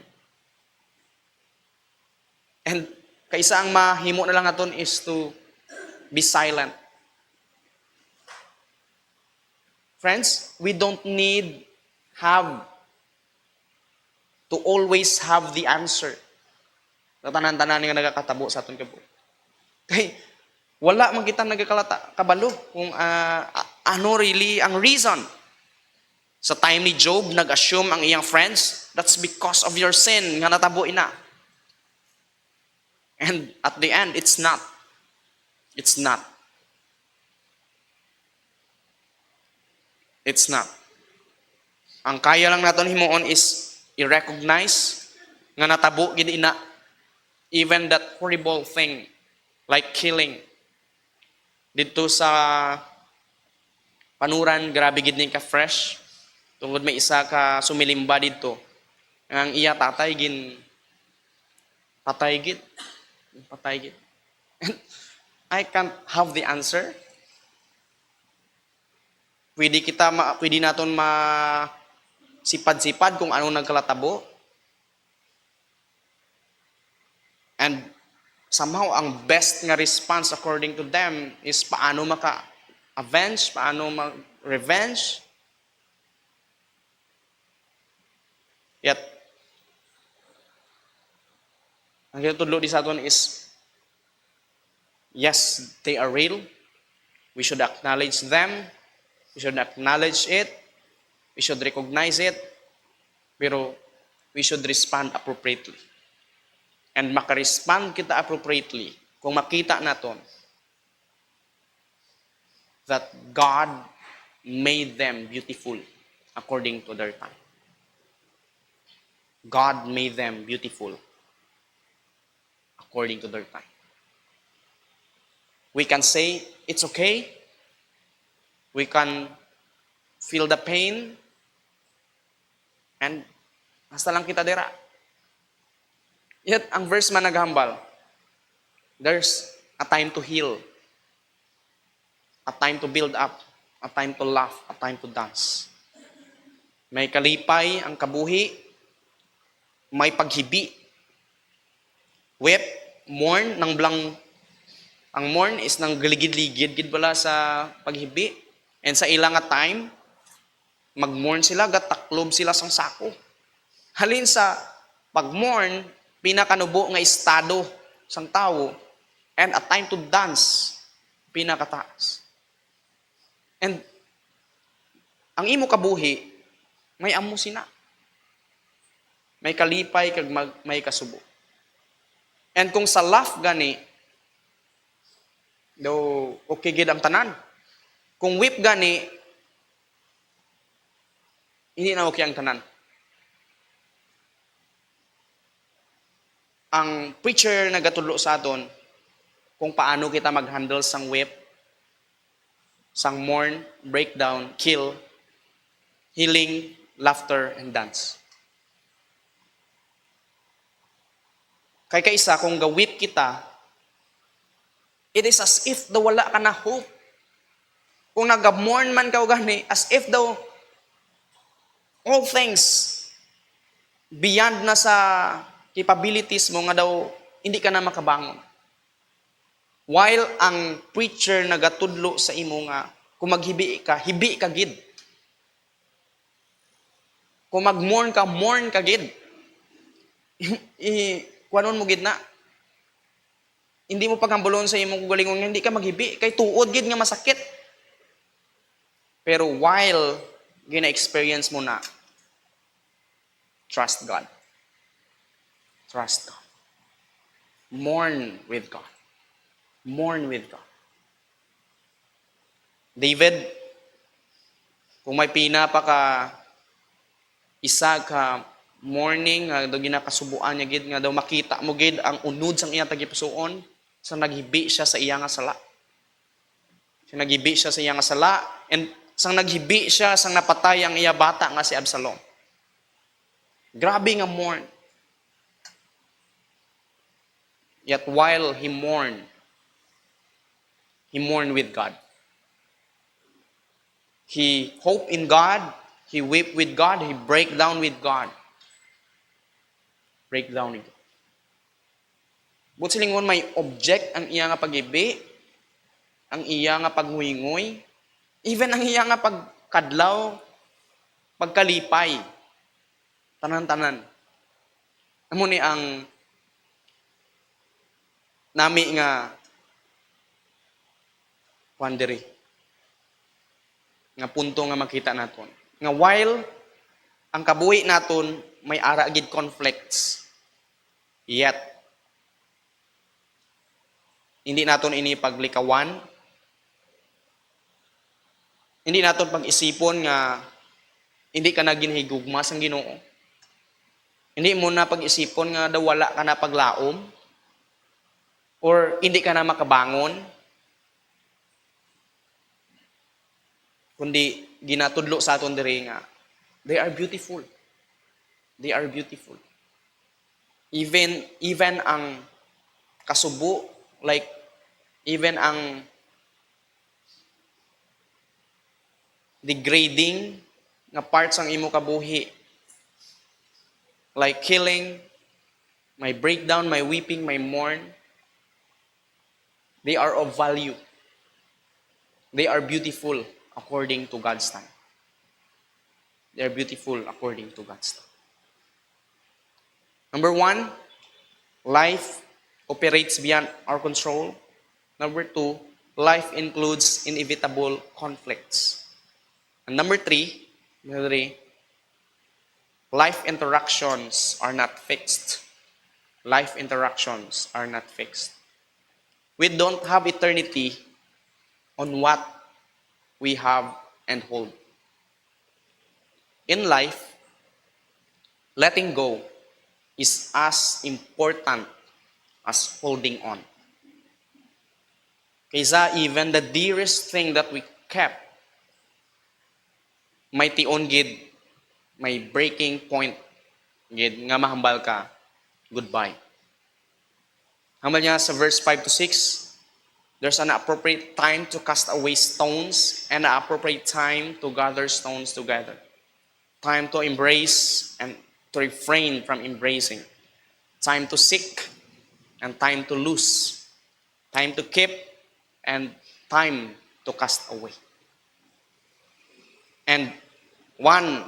And kaisa ang mahimo na lang naton is to be silent. Friends, we don't need to always have the answer. Sa tanan-tanan nga nagakatabo sa aton kabo. Kay wala man kita nagakalata kabalo kung ano really ang reason. Sa time ni Job, nag-assume ang iyang friends, that's because of your sin nga natabo ina. And at the end, it's not. It's not. It's not. Ang kaya lang naton himuon is i-recognize nga natabo gid ina, even that horrible thing like killing dito sa panuran, grabe gid ni ka fresh tungod may isa ka sumilimba dito ang iya patay gid. And I can't have the answer. Pwede naton sipad-sipad kung anong nagkalatabo. And somehow, ang best nga response according to them is paano maka-avenge, paano mag-revenge. Yet, ang tinutudlo di sa aton is, yes, they are real. We should acknowledge them. We should acknowledge it. We should recognize it. Pero we should respond appropriately. And maka-respond kita appropriately kung makita naton that God made them beautiful according to their time. God made them beautiful according to their time. We can say, it's okay. We can feel the pain. And hasta lang kita dira. Yet, ang verse man naghambal, there's a time to heal, a time to build up, a time to laugh, a time to dance. May kalipay ang kabuhi, may paghibi. Weep, mourn, ang mourn is nang galigid-ligid, gid bala sa paghibi. And sa ilang time, mag-mourn sila, gataklob sila sang sako. Halin sa pag-mourn, pinakanubo nga estado sang tao, and a time to dance, pinakataas. And ang imo kabuhi, may amo sina. May kalipay, kag may kasubo. And kung sa laugh gani, do okay gid ang tanan. Kung weep gani, hindi na okay ang tanan. Ang preacher nagatudlo sa aton kung paano kita mag-handle sang weep, sang mourn, breakdown, kill, healing, laughter, and dance. Kay kaisa, kung ga-weep kita, it is as if daw wala ka na hope. Kung nag-mourn man ka o gani, as if daw all things beyond na sa capabilities mo nga daw hindi ka na makabangon. While ang preacher nagatudlo sa imo nga kung maghibi ka, hibi ka gid. Kung mag-mourn ka gid. Kuanon mo gid na. Hindi mo pagambulon sa imong galingon nga hindi ka maghibi kay tuod gid nga masakit. Pero while gina-experience mo na, trust God. Trust God. Mourn with God. Mourn with God. David, kung may pina pa ka isa ka morning nga daw ginakasubuan niya gid nga daw makita mo gid ang unod sang iyang tagipusoon sa naghibi siya sa iya nga sala. Sa naghibi siya sa iya nga sala and sang naghibi siya sang napatay ang iya bata nga si Absalom. Grabe nga mourn. Yet while he mourned with God. He hoped in God, he wept with God, he break down with God. Break down with God. But silingon may object ang iya nga pag-ibi, ang iya nga pagnguingoy, even ang iya nga pagkadlaw, pagkalipay, tanan-tanan. Amo ni ang nami nga wanderi nga punto nga makita naton. Nga while ang kabuhi naton may ara gid conflicts, yet hindi naton ini paglikawan, hindi naton pag-isipon nga hindi ka na ginhigugma sang Ginoo. Hindi mo na pag-isipon nga daw wala ka na paglaom or hindi ka na makabangon. Kundi ginatudlo sa aton diri nga they are beautiful. They are beautiful. Even ang kasubo, like even ang degrading nga parts ang imo kabuhi, like killing, my breakdown, my weeping, my mourn, they are of value. They are beautiful according to God's time. They are beautiful according to God's time. Number 1, life operates beyond our control. Number 2, life includes inevitable conflicts. And number 3, life interactions are not fixed. Life interactions are not fixed. We don't have eternity on what we have and hold. In life, letting go is as important as holding on. Kaysa even the dearest thing that we kept, may tion gid, may breaking point gid nga mahambal ka, goodbye. Hambal niya sa verse 5 to 6, there's an appropriate time to cast away stones and an appropriate time to gather stones together. Time to embrace and to refrain from embracing. Time to seek and time to lose. Time to keep and time to cast away. And one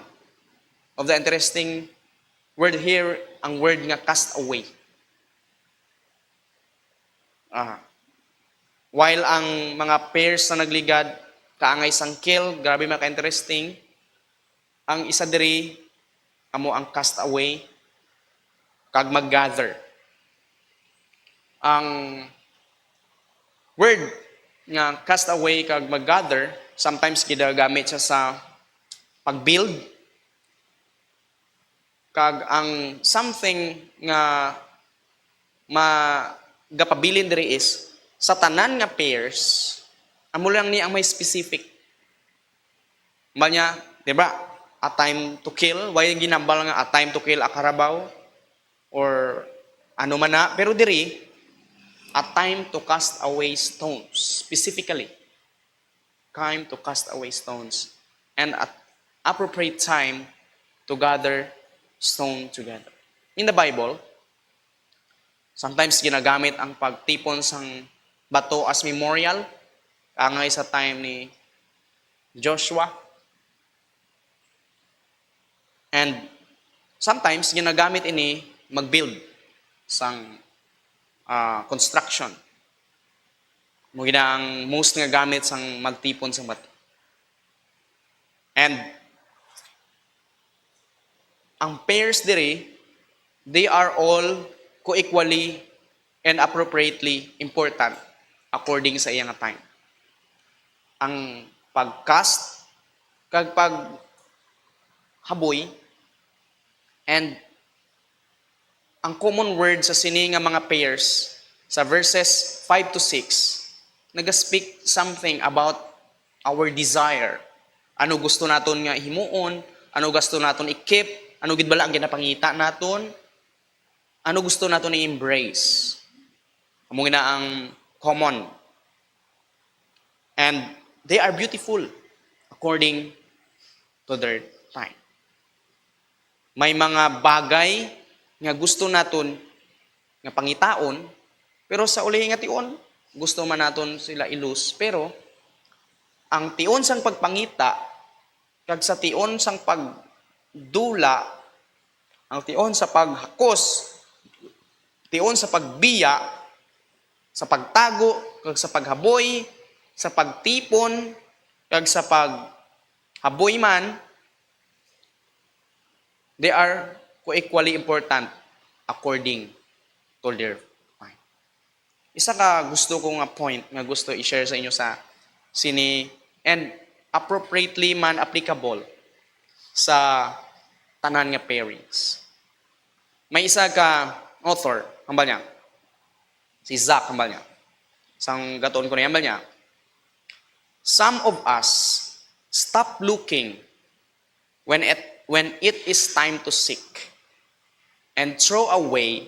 of the interesting word here, ang word nga cast away. While ang mga pairs na nagligad, kaangay sangkil, grabe maka-interesting, ang isa diri, amo ang cast away, kag mag-gather. Ang word nga cast away kag mag-gather, sometimes ginagamit siya sa pag-build, kag ang something nga magapabilin diri is, sa tanan nga pairs, amo lang ni ang may specific. Ba niya, di ba? A time to kill, why ginambal nga a time to kill a Carabao or ano man na, pero diri a time to cast away stones, specifically. Time to cast away stones and at appropriate time to gather stone together. In the Bible, sometimes ginagamit ang pagtipon sang bato as memorial, angay sa time ni Joshua. And sometimes ginagamit ini mag-build sang construction. Mo ang most nga gamit sang magtipon sang bato. And ang pairs diri, they are all co-equally and appropriately important according sa iyang time. Ang pag-cast, kag pag-haboy, and ang common word sa sini nga mga pairs sa verses 5 to 6 nag-speak something about our desire. Ano gusto naton nga himuon, ano gusto naton i-keep, ano gid bala ang ginapangita naton, ano gusto naton i-embrace. Amo na ang common. And they are beautiful according to their time. May mga bagay nga gusto naton nga pangitaon, pero sa uli nga tion, gusto man naton sila ilus. Pero ang tion sang pagpangita, kag sa tion sang pagdula, ang tion sa paghakos, tion sa pagbiya, sa pagtago, kag sa paghaboy, sa pagtipon, kag sa paghaboy man, they are equally important according to their time. Isa ka gusto ko nga point nga gusto i-share sa inyo sa sini and appropriately man applicable sa tanan nga pairings. May isa ka author, hambal niya. Si Zach, hambal niya. Sang gatoon ko na hambal niya. Some of us stop looking when it is time to seek, and throw away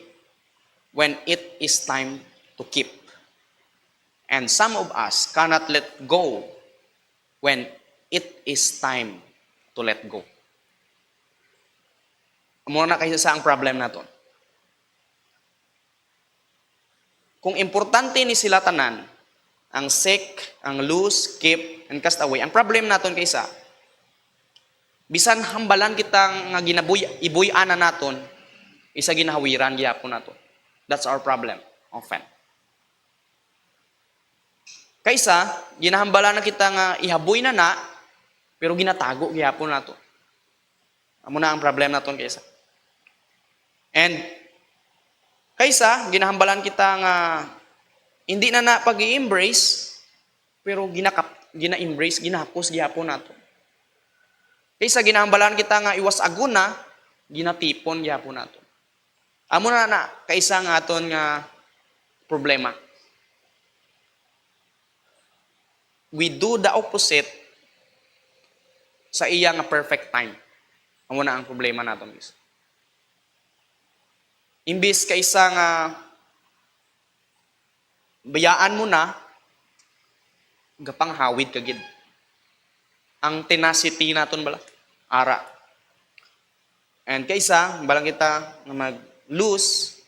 when it is time to keep. And some of us cannot let go when it is time to let go. Muna na kayo sa ang problem naton. Kung importante ni sila tanan, ang seek, ang lose, keep, and cast away, ang problem naton kaysa, bisan hambalan kita nga ibuy-ana naton, isa ginahawiran gyapon nato. That's our problem often. Kaysa ginahambalan na kita nga ihaboy na, pero ginatago gyapon nato. Amo na ang problem naton kaysa. And kaysa ginahambalan kita nga hindi na pag-i-embrace, pero gina-embrace, ginahapos gyapon nato. Kaysa ginahambalan kita nga iwas aguna, ginatipon gyapon nato. Amo na kaisa nga aton nga problema. We do the opposite sa iya nga perfect time. Amo na ang problema naton, guys. Imbis kaisa nga bayaan mo na, gapang hawid ka gid. Ang tenacity naton bala, ara. And kaysa, balang kita na mag-lose,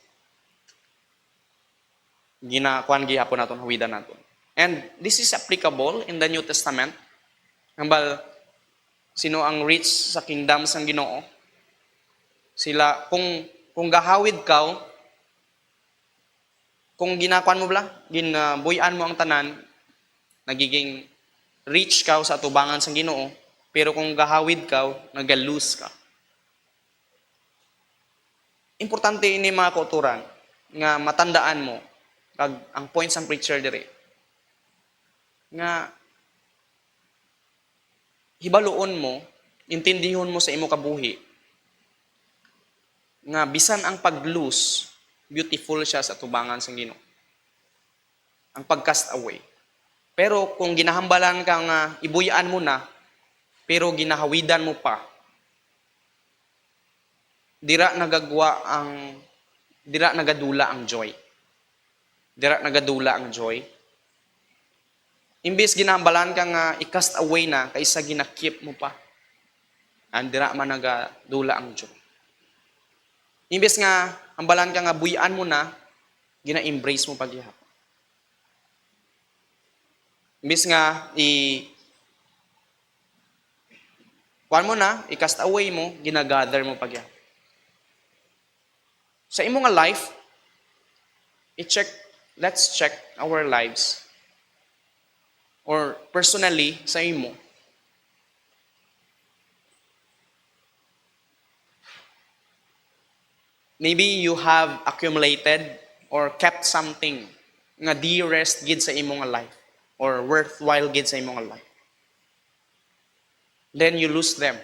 ginakuan gihapon naton, hawidan naton. And this is applicable in the New Testament. Hambal, sino ang rich sa kingdom sang Ginoo? Sila, kung gahawid ka, kung ginakuan mo bala, ginabuyan mo ang tanan, nagiging rich ka sa atubangan sang Ginoo, pero kung gahawid ka, nagalose ka. Importante ini mga kauturan nga matandaan mo kag ang point sang preacher dire nga hibaluon mo, intindihon mo sa imo kabuhi nga bisan ang pag-lose, beautiful siya sa tubangan sang Ginoo. Ang pag-cast away. Pero kung ginahambalan ka nga ibuyaan mo na, pero ginahawidan mo pa, dira nagadula ang joy. Dira nagadula ang joy. Imbis ginahambalan ka nga i-cast away na, kaysa ginakip mo pa. And dira man nagadula ang joy. Imbes nga hambalan ka nga buyan mo na, gina-embrace mo paghihap. Imbes nga kuan mo na, i-cast away mo, gina-gather mo paghihap. Sa imo nga life, let's check our lives. Or personally, sa imo, maybe you have accumulated or kept something nga dearest gid sa imo nga life or worthwhile gid sa imo nga life. then you lose them.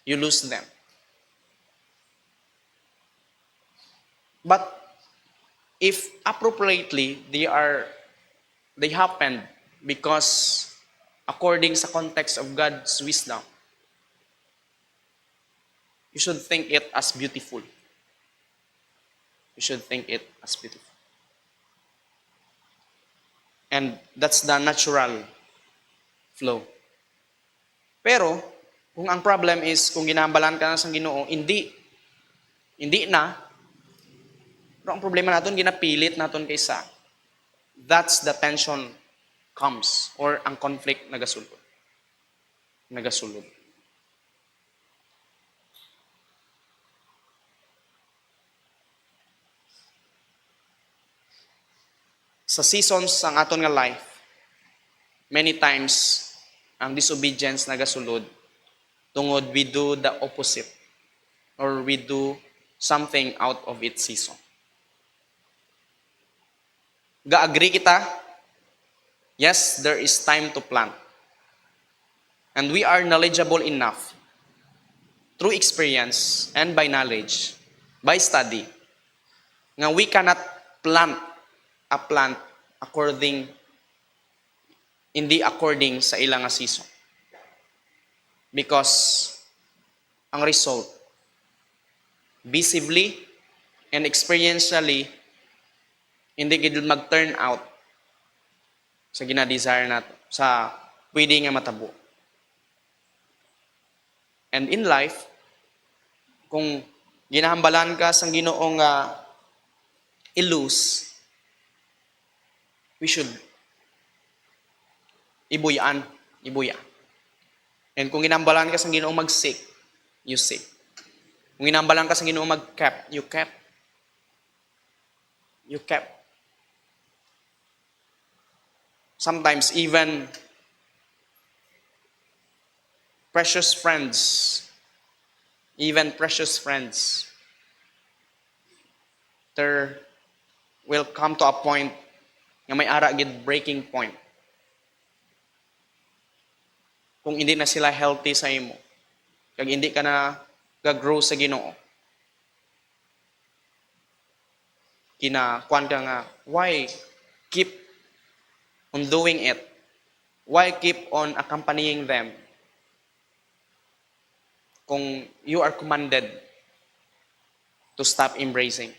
You lose them. But if appropriately they happen because according sa context of God's wisdom, you should think it as beautiful. You should think it as beautiful. And that's the natural flow. Pero, kung ang problem is, kung ginambalan ka na sa Ginoo, hindi na, pero ang problema natin, ginapilit natin kaysa, that's the tension comes, or ang conflict nagasulod. Nagasulod. Sa seasons ang aton nga life, many times, ang disobedience nagasulod, tungod we do the opposite, or we do something out of its season. Ga-agree kita? Yes, there is time to plant. And we are knowledgeable enough through experience and by knowledge, by study, nga we cannot plant a plant hindi according sa ilang nga season. Because ang result, visibly and experientially, hindi gid mag-turn out sa ginadesire nato, sa pwede nga matabo. And in life, kung ginahambalan ka sa Ginoong ilus, we should ibuyan. And kung ginambalan ka sa Ginoong mag-seek, you seek. Kung ginambalan ka sa Ginoong mag-kept, you kept. You kept. Sometimes even precious friends, there will come to a point nga may ara gid breaking point. Kung hindi na sila healthy sa imo, kag hindi ka na gag-grow sa Ginoo, kinakuan ka nga, why keep on doing it? Why keep on accompanying them? Kung you are commanded to stop embracing.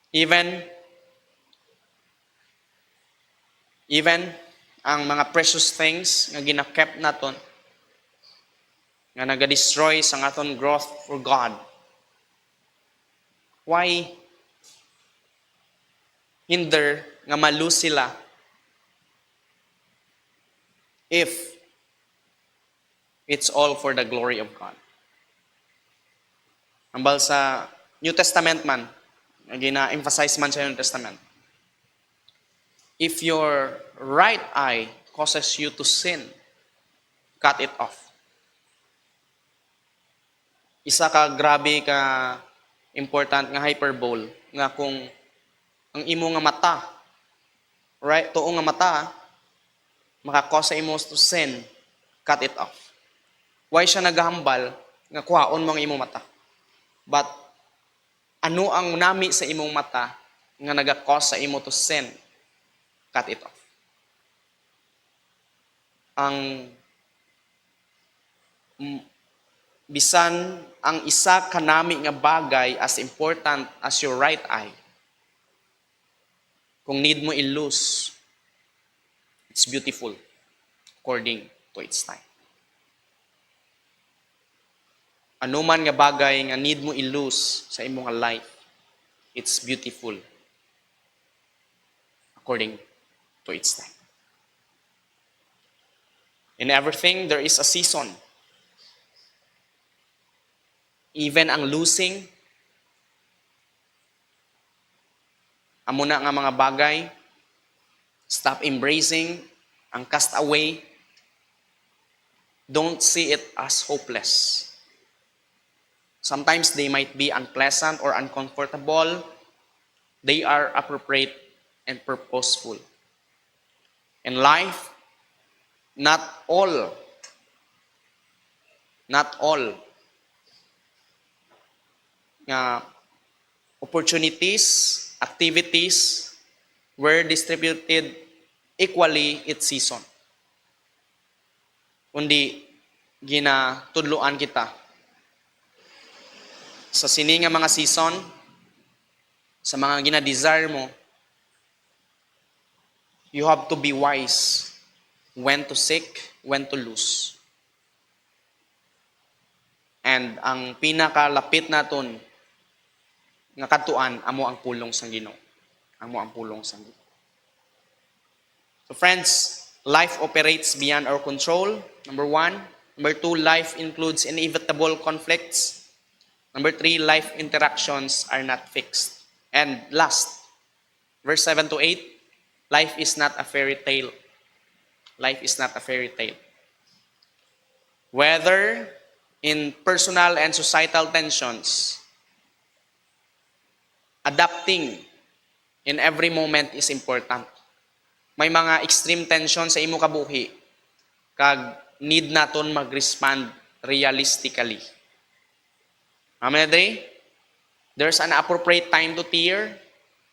Even ang mga precious things nga gina-kept naton, nga naga-destroy sa aton growth for God. Why hinder nga malose sila if it's all for the glory of God? Ambal sa New Testament man, gina-emphasize man sa New Testament, if your right eye causes you to sin, cut it off. Isa ka grabe ka important nga hyperbole nga kung ang imo nga mata, right, tuong nga mata, makakause sa imo to sin, cut it off. Why siya naghambal nga kuhaon mo ang imong mata? But ano ang nami sa imong mata nga nagakause sa imo to sin? Cut it off. Ang bisan ang isa kanami nga bagay as important as your right eye, kung need mo i-lose, it's beautiful according to its time. Ano man nga bagay nga need mo i-lose sa imong life, it's beautiful according to its time. In everything, there is a season. Even ang losing, amo na nga mga bagay, stop embracing, ang cast away, don't see it as hopeless. Sometimes they might be unpleasant or uncomfortable. They are appropriate and purposeful. In life, not all, not all nga opportunities, activities were distributed equally its season. Kundi ginatudloan kita sa sini nga mga season, sa mga gina-desire mo, you have to be wise when to seek, when to lose. And ang pinakalapit naton nga katuan amo ang pulong sang Ginoo. Amo ang pulong sang Ginoo. So friends, life operates beyond our control. Number 1. Number 2, life includes inevitable conflicts. Number 3, life interactions are not fixed. And last, verse 7 to 8, life is not a fairy tale. Life is not a fairy tale. Whether in personal and societal tensions, adapting in every moment is important. May mga extreme tension sa imo kabuhi, kag need naton mag-respond realistically. Amen, Dre? There's an appropriate time to tear,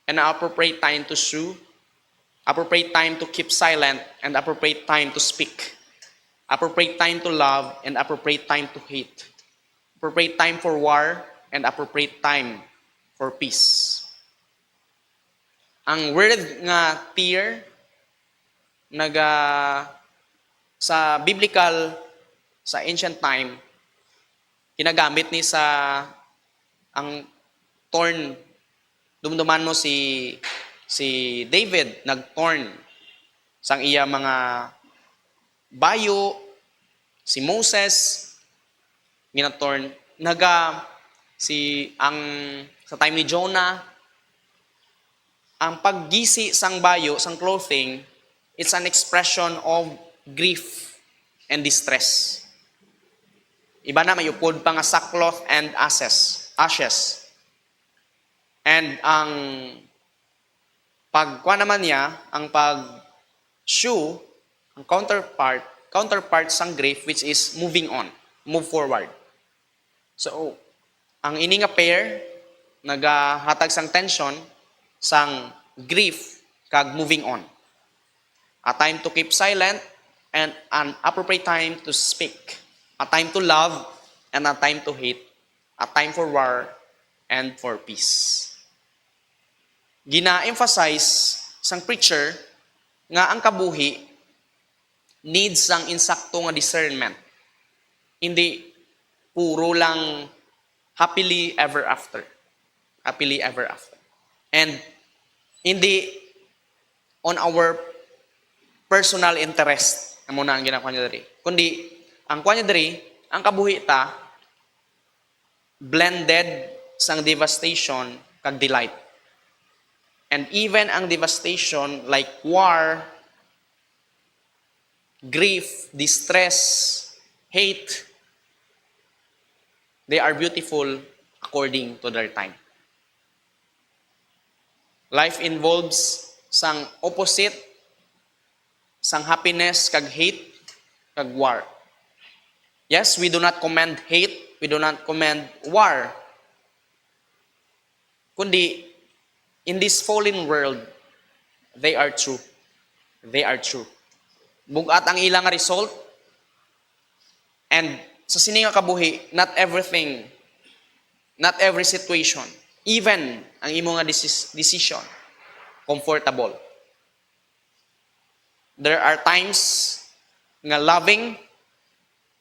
and an appropriate time to sue, appropriate time to keep silent, and appropriate time to speak. Appropriate time to love, and appropriate time to hate. Appropriate time for war, and appropriate time for peace. Ang word nga tear, sa biblical, sa ancient time, ginagamit ni sa ang torn. Dumduman mo si David nag-torn sang iya mga bayo, si Moses gina-torn, sa time ni Jonah, ang paggisi sang bayo, sang clothing, it's an expression of grief and distress. Iba na mayupod pa nga sackcloth and ashes. And ang pagkuha naman niya, ang pag-shoe, ang counterpart sang grief, which is moving on, move forward. So, ang ini nga pair, nagahatag sang tension, sang grief, kag moving on. A time to keep silent, and an appropriate time to speak. A time to love, and a time to hate. A time for war, and for peace. Gina-emphasize sang preacher nga ang kabuhi needs sang insakto nga discernment. Hindi puro lang happily ever after. Happily ever after. And hindi on our personal interest. Amo na ang ginakuha niya diri. Kundi ang kuha niya diri, ang kabuhi ta blended sang devastation kag delight. And even ang devastation like war, grief, distress, hate, they are beautiful according to their time. Life involves sang opposite, sang happiness kag hate, kag war. Yes, we do not commend hate, we do not commend war. Kundi, in this fallen world, they are true. They are true. Bugat ang ilang result, and sa sini nga kabuhi, not everything, not every situation, even ang imo nga decision, comfortable. There are times nga loving,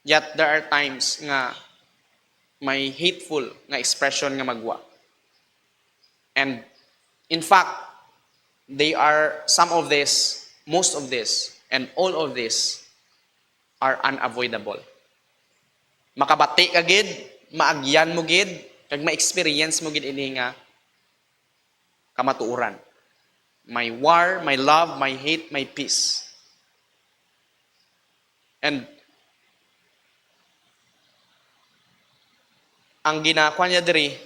yet there are times nga may hateful nga expression nga magwa. And in fact, some of this, most of this, and all of this are unavoidable. Makabati ka gid, maagyan mo gid, kag ma-experience mo gid ini nga kamatuoran. May war, may love, may hate, may peace. And ang ginakuha niya diri,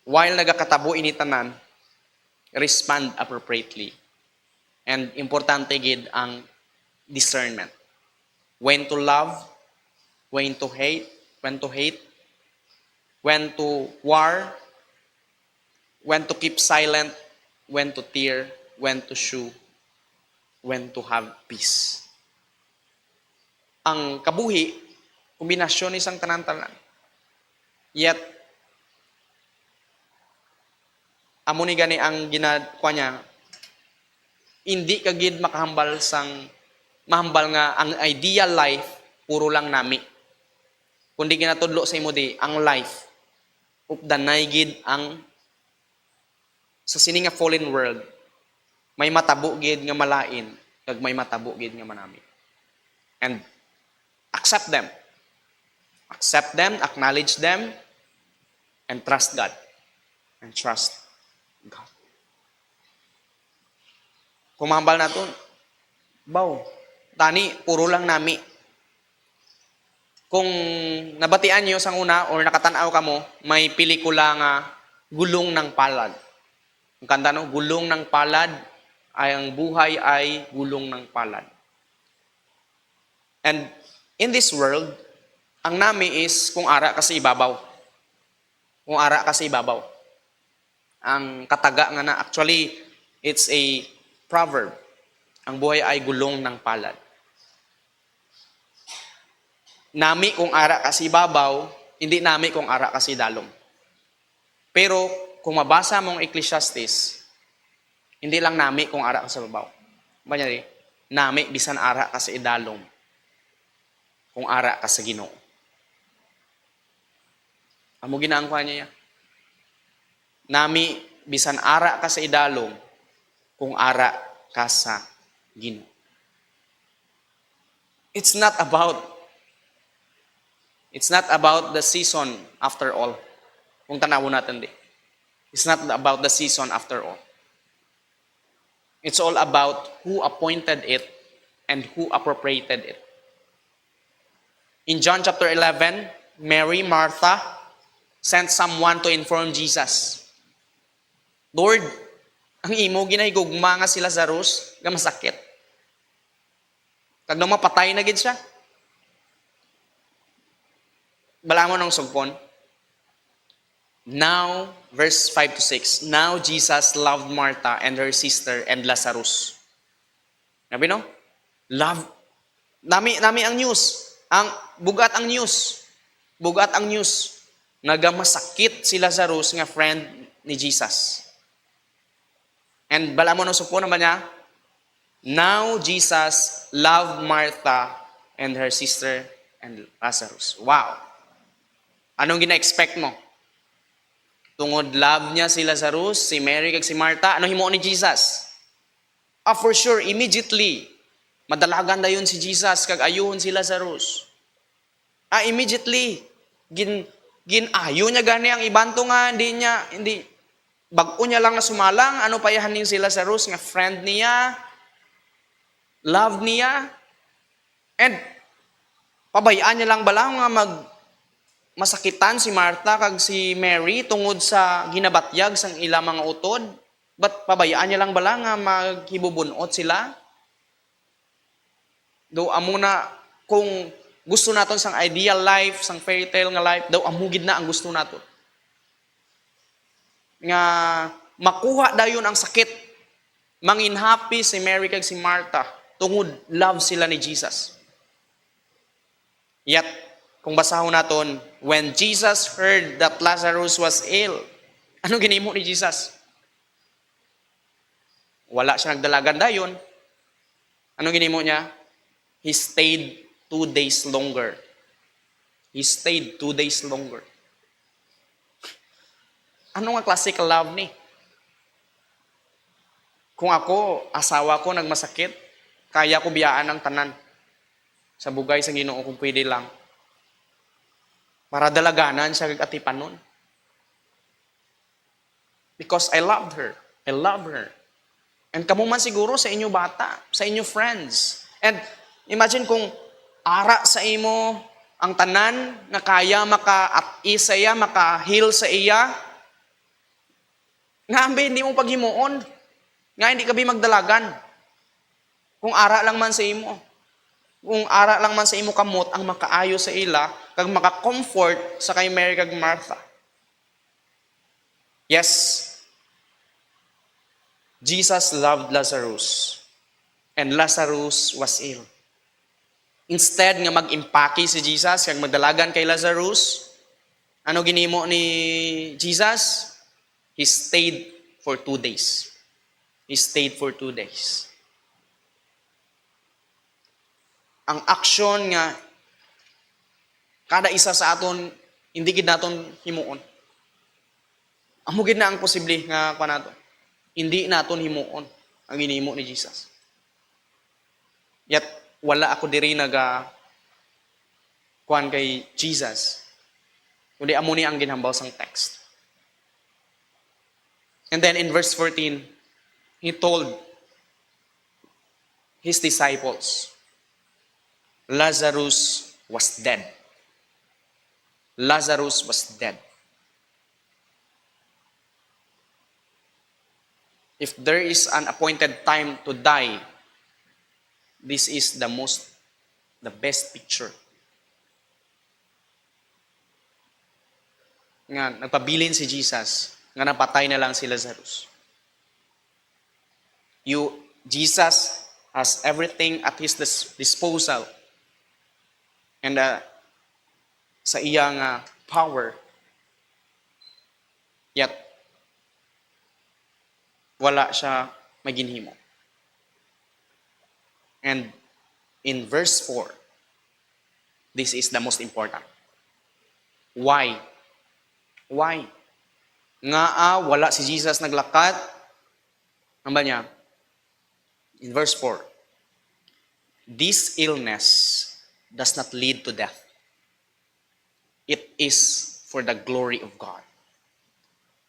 while nagakatabo ini tanan, respond appropriately. And importante gid ang discernment. When to love, when to hate, when to hate, when to war, when to keep silent, when to tear, when to sue, when to have peace. Ang kabuhi, kombinasyon isang tanan-tanan. Yet, amo ni gani ang ginadwa niya, hindi kagid makahambal mahambal nga ang ideal life, puro lang nami. Kundi ginatudlo sa imo di, ang life, updanay gid ang sa sini nga fallen world, may matabo gid nga malain, kag may matabo gid nga manami. And accept them. Accept them, acknowledge them, and trust God. And trust God. Kung mahambal na to, tani, puro lang nami. Kung nabatian nyo sang una or nakatanaw ka mo, may pelikula nga Gulong ng Palad. Ang kanta no, Gulong ng Palad, ay ang buhay ay gulong ng palad. And in this world, ang nami is kung ara kasi ibabaw. Kung ara kasi ibabaw. Ang kataga nga na, actually, it's a proverb. Ang buhay ay gulong ng palad. Nami kung ara kasi ibabaw, hindi nami kung ara kasi dalom. Pero kung mabasa mong Ecclesiastes, hindi lang nami kung ara kasi ibabaw. Banyari, nami bisan ara kasi idalom. Kung ara ka sa Ginoo. Amo ginaang kwa niya. Nami bisan ara ka sa idalom kung ara ka sa Ginoo. It's not about the season after all. Kung tanawon natin di. It's not about the season after all. It's all about who appointed it and who appropriated it. In John chapter 11, Mary, Martha, sent someone to inform Jesus. Lord, ang imo ginahigugma nga si Lazarus, nga masakit. Kag nang mapatay na gid siya. Balamon ng sugpon. Now, verse 5 to 6, now Jesus loved Martha and her sister and Lazarus. Sabi no? Love. Nami ang news. Bugat ang news. Bugat ang news. Nagamasakit si Lazarus nga friend ni Jesus. And bala mo ng supo naman niya, now Jesus loved Martha and her sister and Lazarus. Wow. Anong gina-expect mo? Tungod love niya si Lazarus, si Mary, kag si Martha, ano himo ni Jesus? For sure, immediately, madalagan dayon si Jesus, kag ayuhon si Lazarus. Immediately, ginayo niya gani ang ibanto nga, hindi, bago niya lang na sumalang, ano payahan niya si Lazarus, nga friend niya, love niya, and pabayaan niya lang bala nga masakitan si Martha kag si Mary tungod sa ginabatyag sang ila mga utod? But pabayaan niya lang bala nga maghibubunot sila? Do amo na kung gusto naton sang ideal life, sang fairy tale nga life, daw amugid na ang gusto naton. Nga makuha dayon ang sakit. Manginhappy si Mary kag si Martha tungod love sila ni Jesus. Yet, kung basahon naton, when Jesus heard that Lazarus was ill, ano ginimo ni Jesus? Wala siya nagdalagan dayon. Ano ginimo niya? He stayed 2 days longer. He stayed 2 days longer. Ano nga classical love ni? Kung ako, asawa ko nagmasakit, kaya ko biyaan ang tanan. Sa bugay sa Ginoo kung pwede lang. Para dalaganan siya kag atipan nun. Because I loved her. I love her. And kamo man siguro sa inyo bata, sa inyo friends. And imagine kung ara sa imo ang tanan na kaya maka-at-ease sa iya, maka-heal sa iya, nga ambe hindi mo paghimuon, nga hindi ka magdalagan. Kung ara lang man sa imo. Kung ara lang man sa imo kamot ang makaayo sa ila, kag maka-comfort sa kay Mary kag Martha. Yes, Jesus loved Lazarus. And Lazarus was ill. Instead nga mag-impake si Jesus, kag magdalagan kay Lazarus, ano ginimo ni Jesus? He stayed for 2 days. He stayed for 2 days. Ang aksyon nga kada isa sa aton hindi gid naton himuon. Amo gid na ang posible nga nato. Hindi naton himuon ang ginhimo ni Jesus. Yet wala ako diri naga kuan kay Jesus. Kundi amo ni ang ginhambaw sang text. And then in verse 14, he told his disciples, Lazarus was dead. Lazarus was dead. If there is an appointed time to die, this is the best picture. Nga, nagpabilin si Jesus, nga napatay na lang si Lazarus. Jesus has everything at his disposal. And sa iyang power. Yet, wala siya maginhimo. And in verse 4, this is the most important. Why? Why? Nga wala si Jesus naglakat. Ano ba niya? In verse 4, this illness does not lead to death. It is for the glory of God,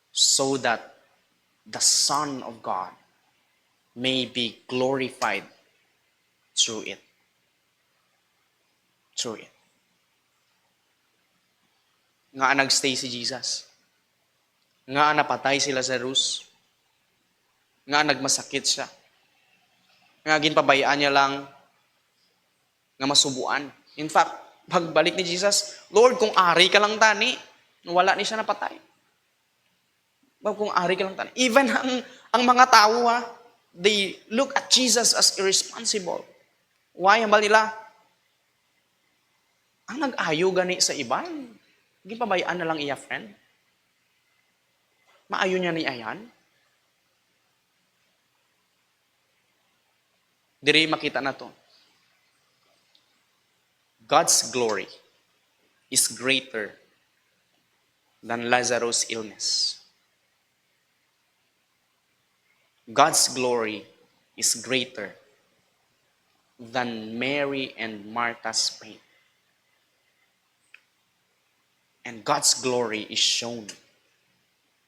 so that the Son of God may be glorified through it. Through it. Nga nagstay si Jesus. Nga napatay si Lazarus. Nga nagmasakit siya. Nga ginpabayaan niya lang nga masubuan. In fact, pagbalik ni Jesus, Lord, kung ari ka lang tani, wala ni siya napatay. Kung ari ka lang tani. Even ang mga tao, they look at Jesus as irresponsible. Why? Hambal nila, ang nag-ayo gani sa iban, gipabayaan na lang iya, friend. Maayo niya ni ayan. Diri makita na to. God's glory is greater than Lazarus' illness. God's glory is greater than Mary and Martha's pain. And God's glory is shown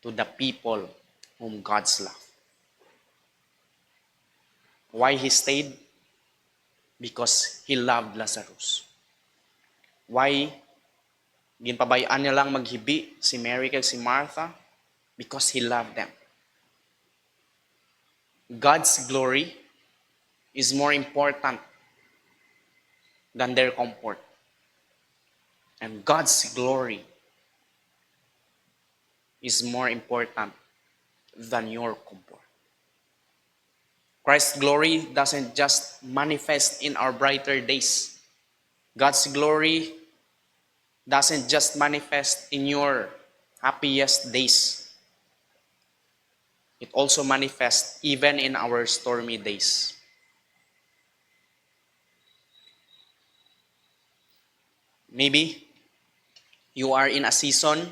to the people whom God's love. Why he stayed? Because he loved Lazarus. Why ginpabayaan niya lang maghibi si Mary kag si Martha? Because he loved them. God's glory is more important than their comfort. And God's glory is more important than your comfort. Christ's glory doesn't just manifest in our brighter days. God's glory doesn't just manifest in your happiest days. It also manifests even in our stormy days. Maybe you are in a season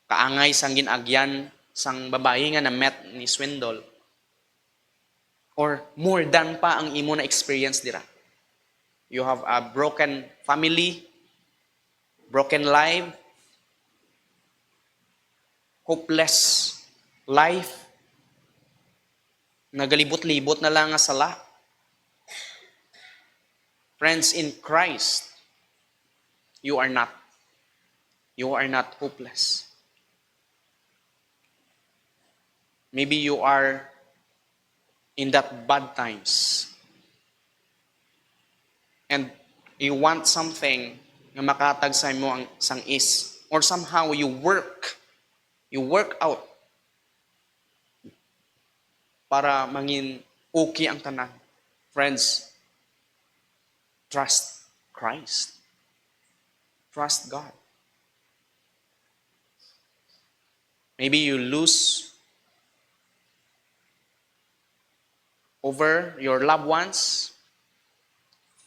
kaangay sang ginagyan sang babae nga na-met ni swindle. Or more than pa ang imo na experience dira. You have a broken family, broken life, hopeless life, nagalibot-libot na lang nga sala. Friends, in Christ, you are not hopeless. Maybe you are in that bad times. And you want something nga makatag sa mo ang sang is, or somehow you work out para mangin okay ang tanan. Friends, trust Christ. Trust God. Maybe you lose over your loved ones,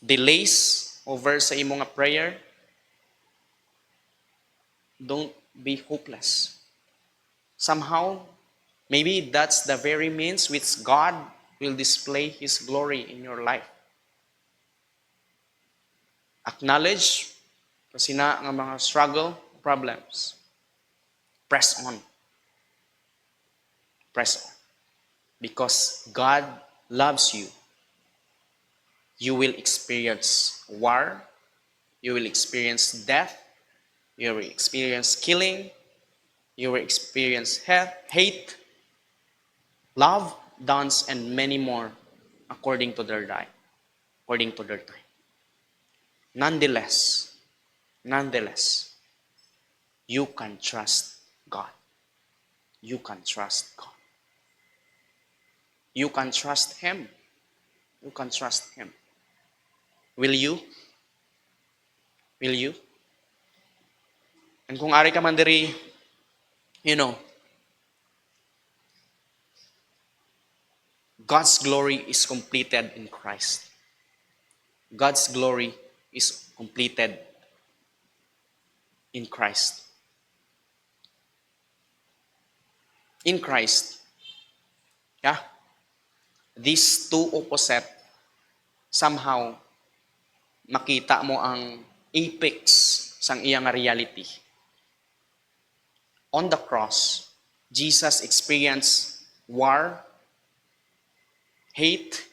delays over sa imong nga prayer. Don't be hopeless. Somehow, maybe that's the very means which God will display His glory in your life. Acknowledge kasi na nga mga struggle, problems. Press on. Press on. Because God loves you. You will experience war. You will experience death. You will experience killing. You will experience hate, love, dance, and many more according to their time. According to their time. Nonetheless, you can trust God. You can trust God. You can trust Him. You can trust Him. Will you? Will you? And kung ari ka man diri, God's glory is completed in Christ. God's glory is completed in Christ. In Christ. Yeah? These two opposite, somehow, makita mo ang apex sang iyang reality. On the cross, Jesus experienced war, hate.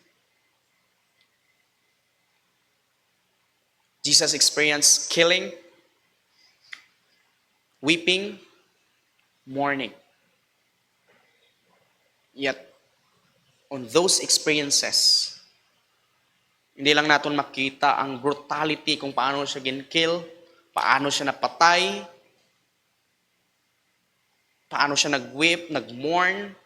Jesus experienced killing, weeping, mourning. Yet, on those experiences, hindi lang natin makita ang brutality kung paano siya ginkill, paano siya napatay, paano siya nag-weep, nag-mourn.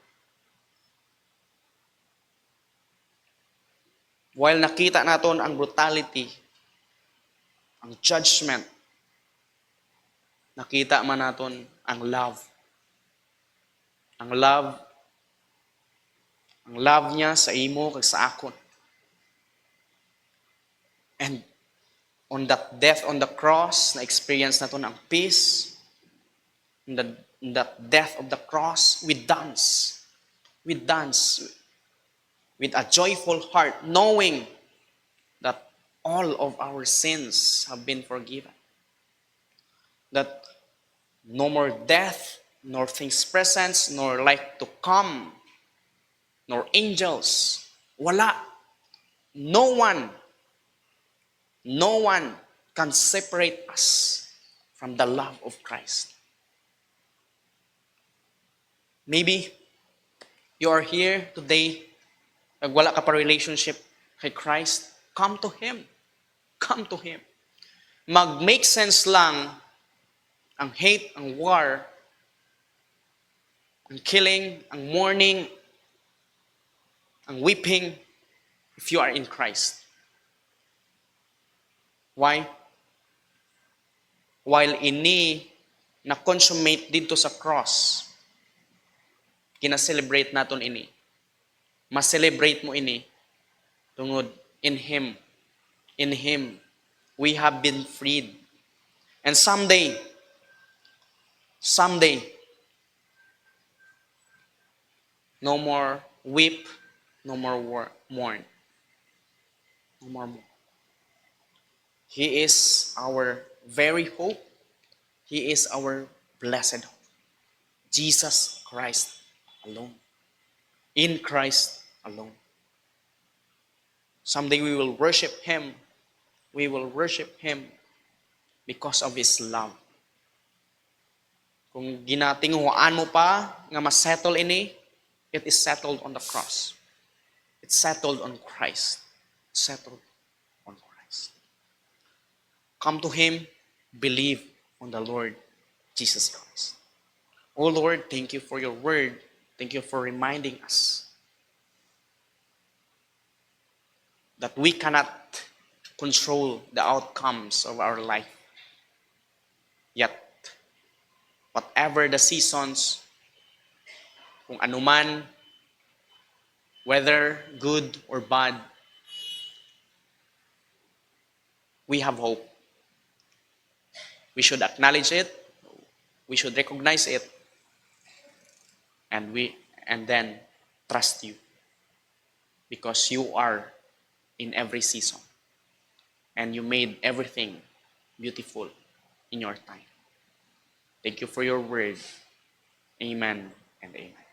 While nakita natin ang brutality, ang judgment, nakita man natin ang love. Ang love niya sa imo kag sa akon. And on that death on the cross, na-experience natin ang peace. In that death of the cross, we dance. We dance with a joyful heart, knowing that all of our sins have been forgiven. That no more death, nor things present, nor life to come, nor angels. Wala. No one can separate us from the love of Christ. Maybe you are here today, wala ka pa relationship kay Christ, come to Him. Come to Him. Mag-make sense lang ang hate, ang war, ang killing, ang mourning, ang weeping, if you are in Christ. Why? While ini na-consummate dito sa cross, kina-celebrate naton ini. Ma-celebrate mo ini tungod in Him, we have been freed. And someday, no more weep, no more mourn. No more mourn. He is our very hope. He is our blessed hope. Jesus Christ alone. In Christ alone. Someday we will worship Him. We will worship Him because of His love. Kung ginatinguhaan mo pa nga ma-settle ini, it is settled on the cross. It's settled on Christ. Settled on Christ. Come to Him, believe on the Lord Jesus Christ. Oh Lord, thank you for your word. Thank you for reminding us that we cannot control the outcomes of our life. Yet, whatever the seasons, kung anuman, whether good or bad, we have hope. We should acknowledge it, we should recognize it, and then trust you, because you are in every season and you made everything beautiful in your time. Thank you for your word. Amen and amen.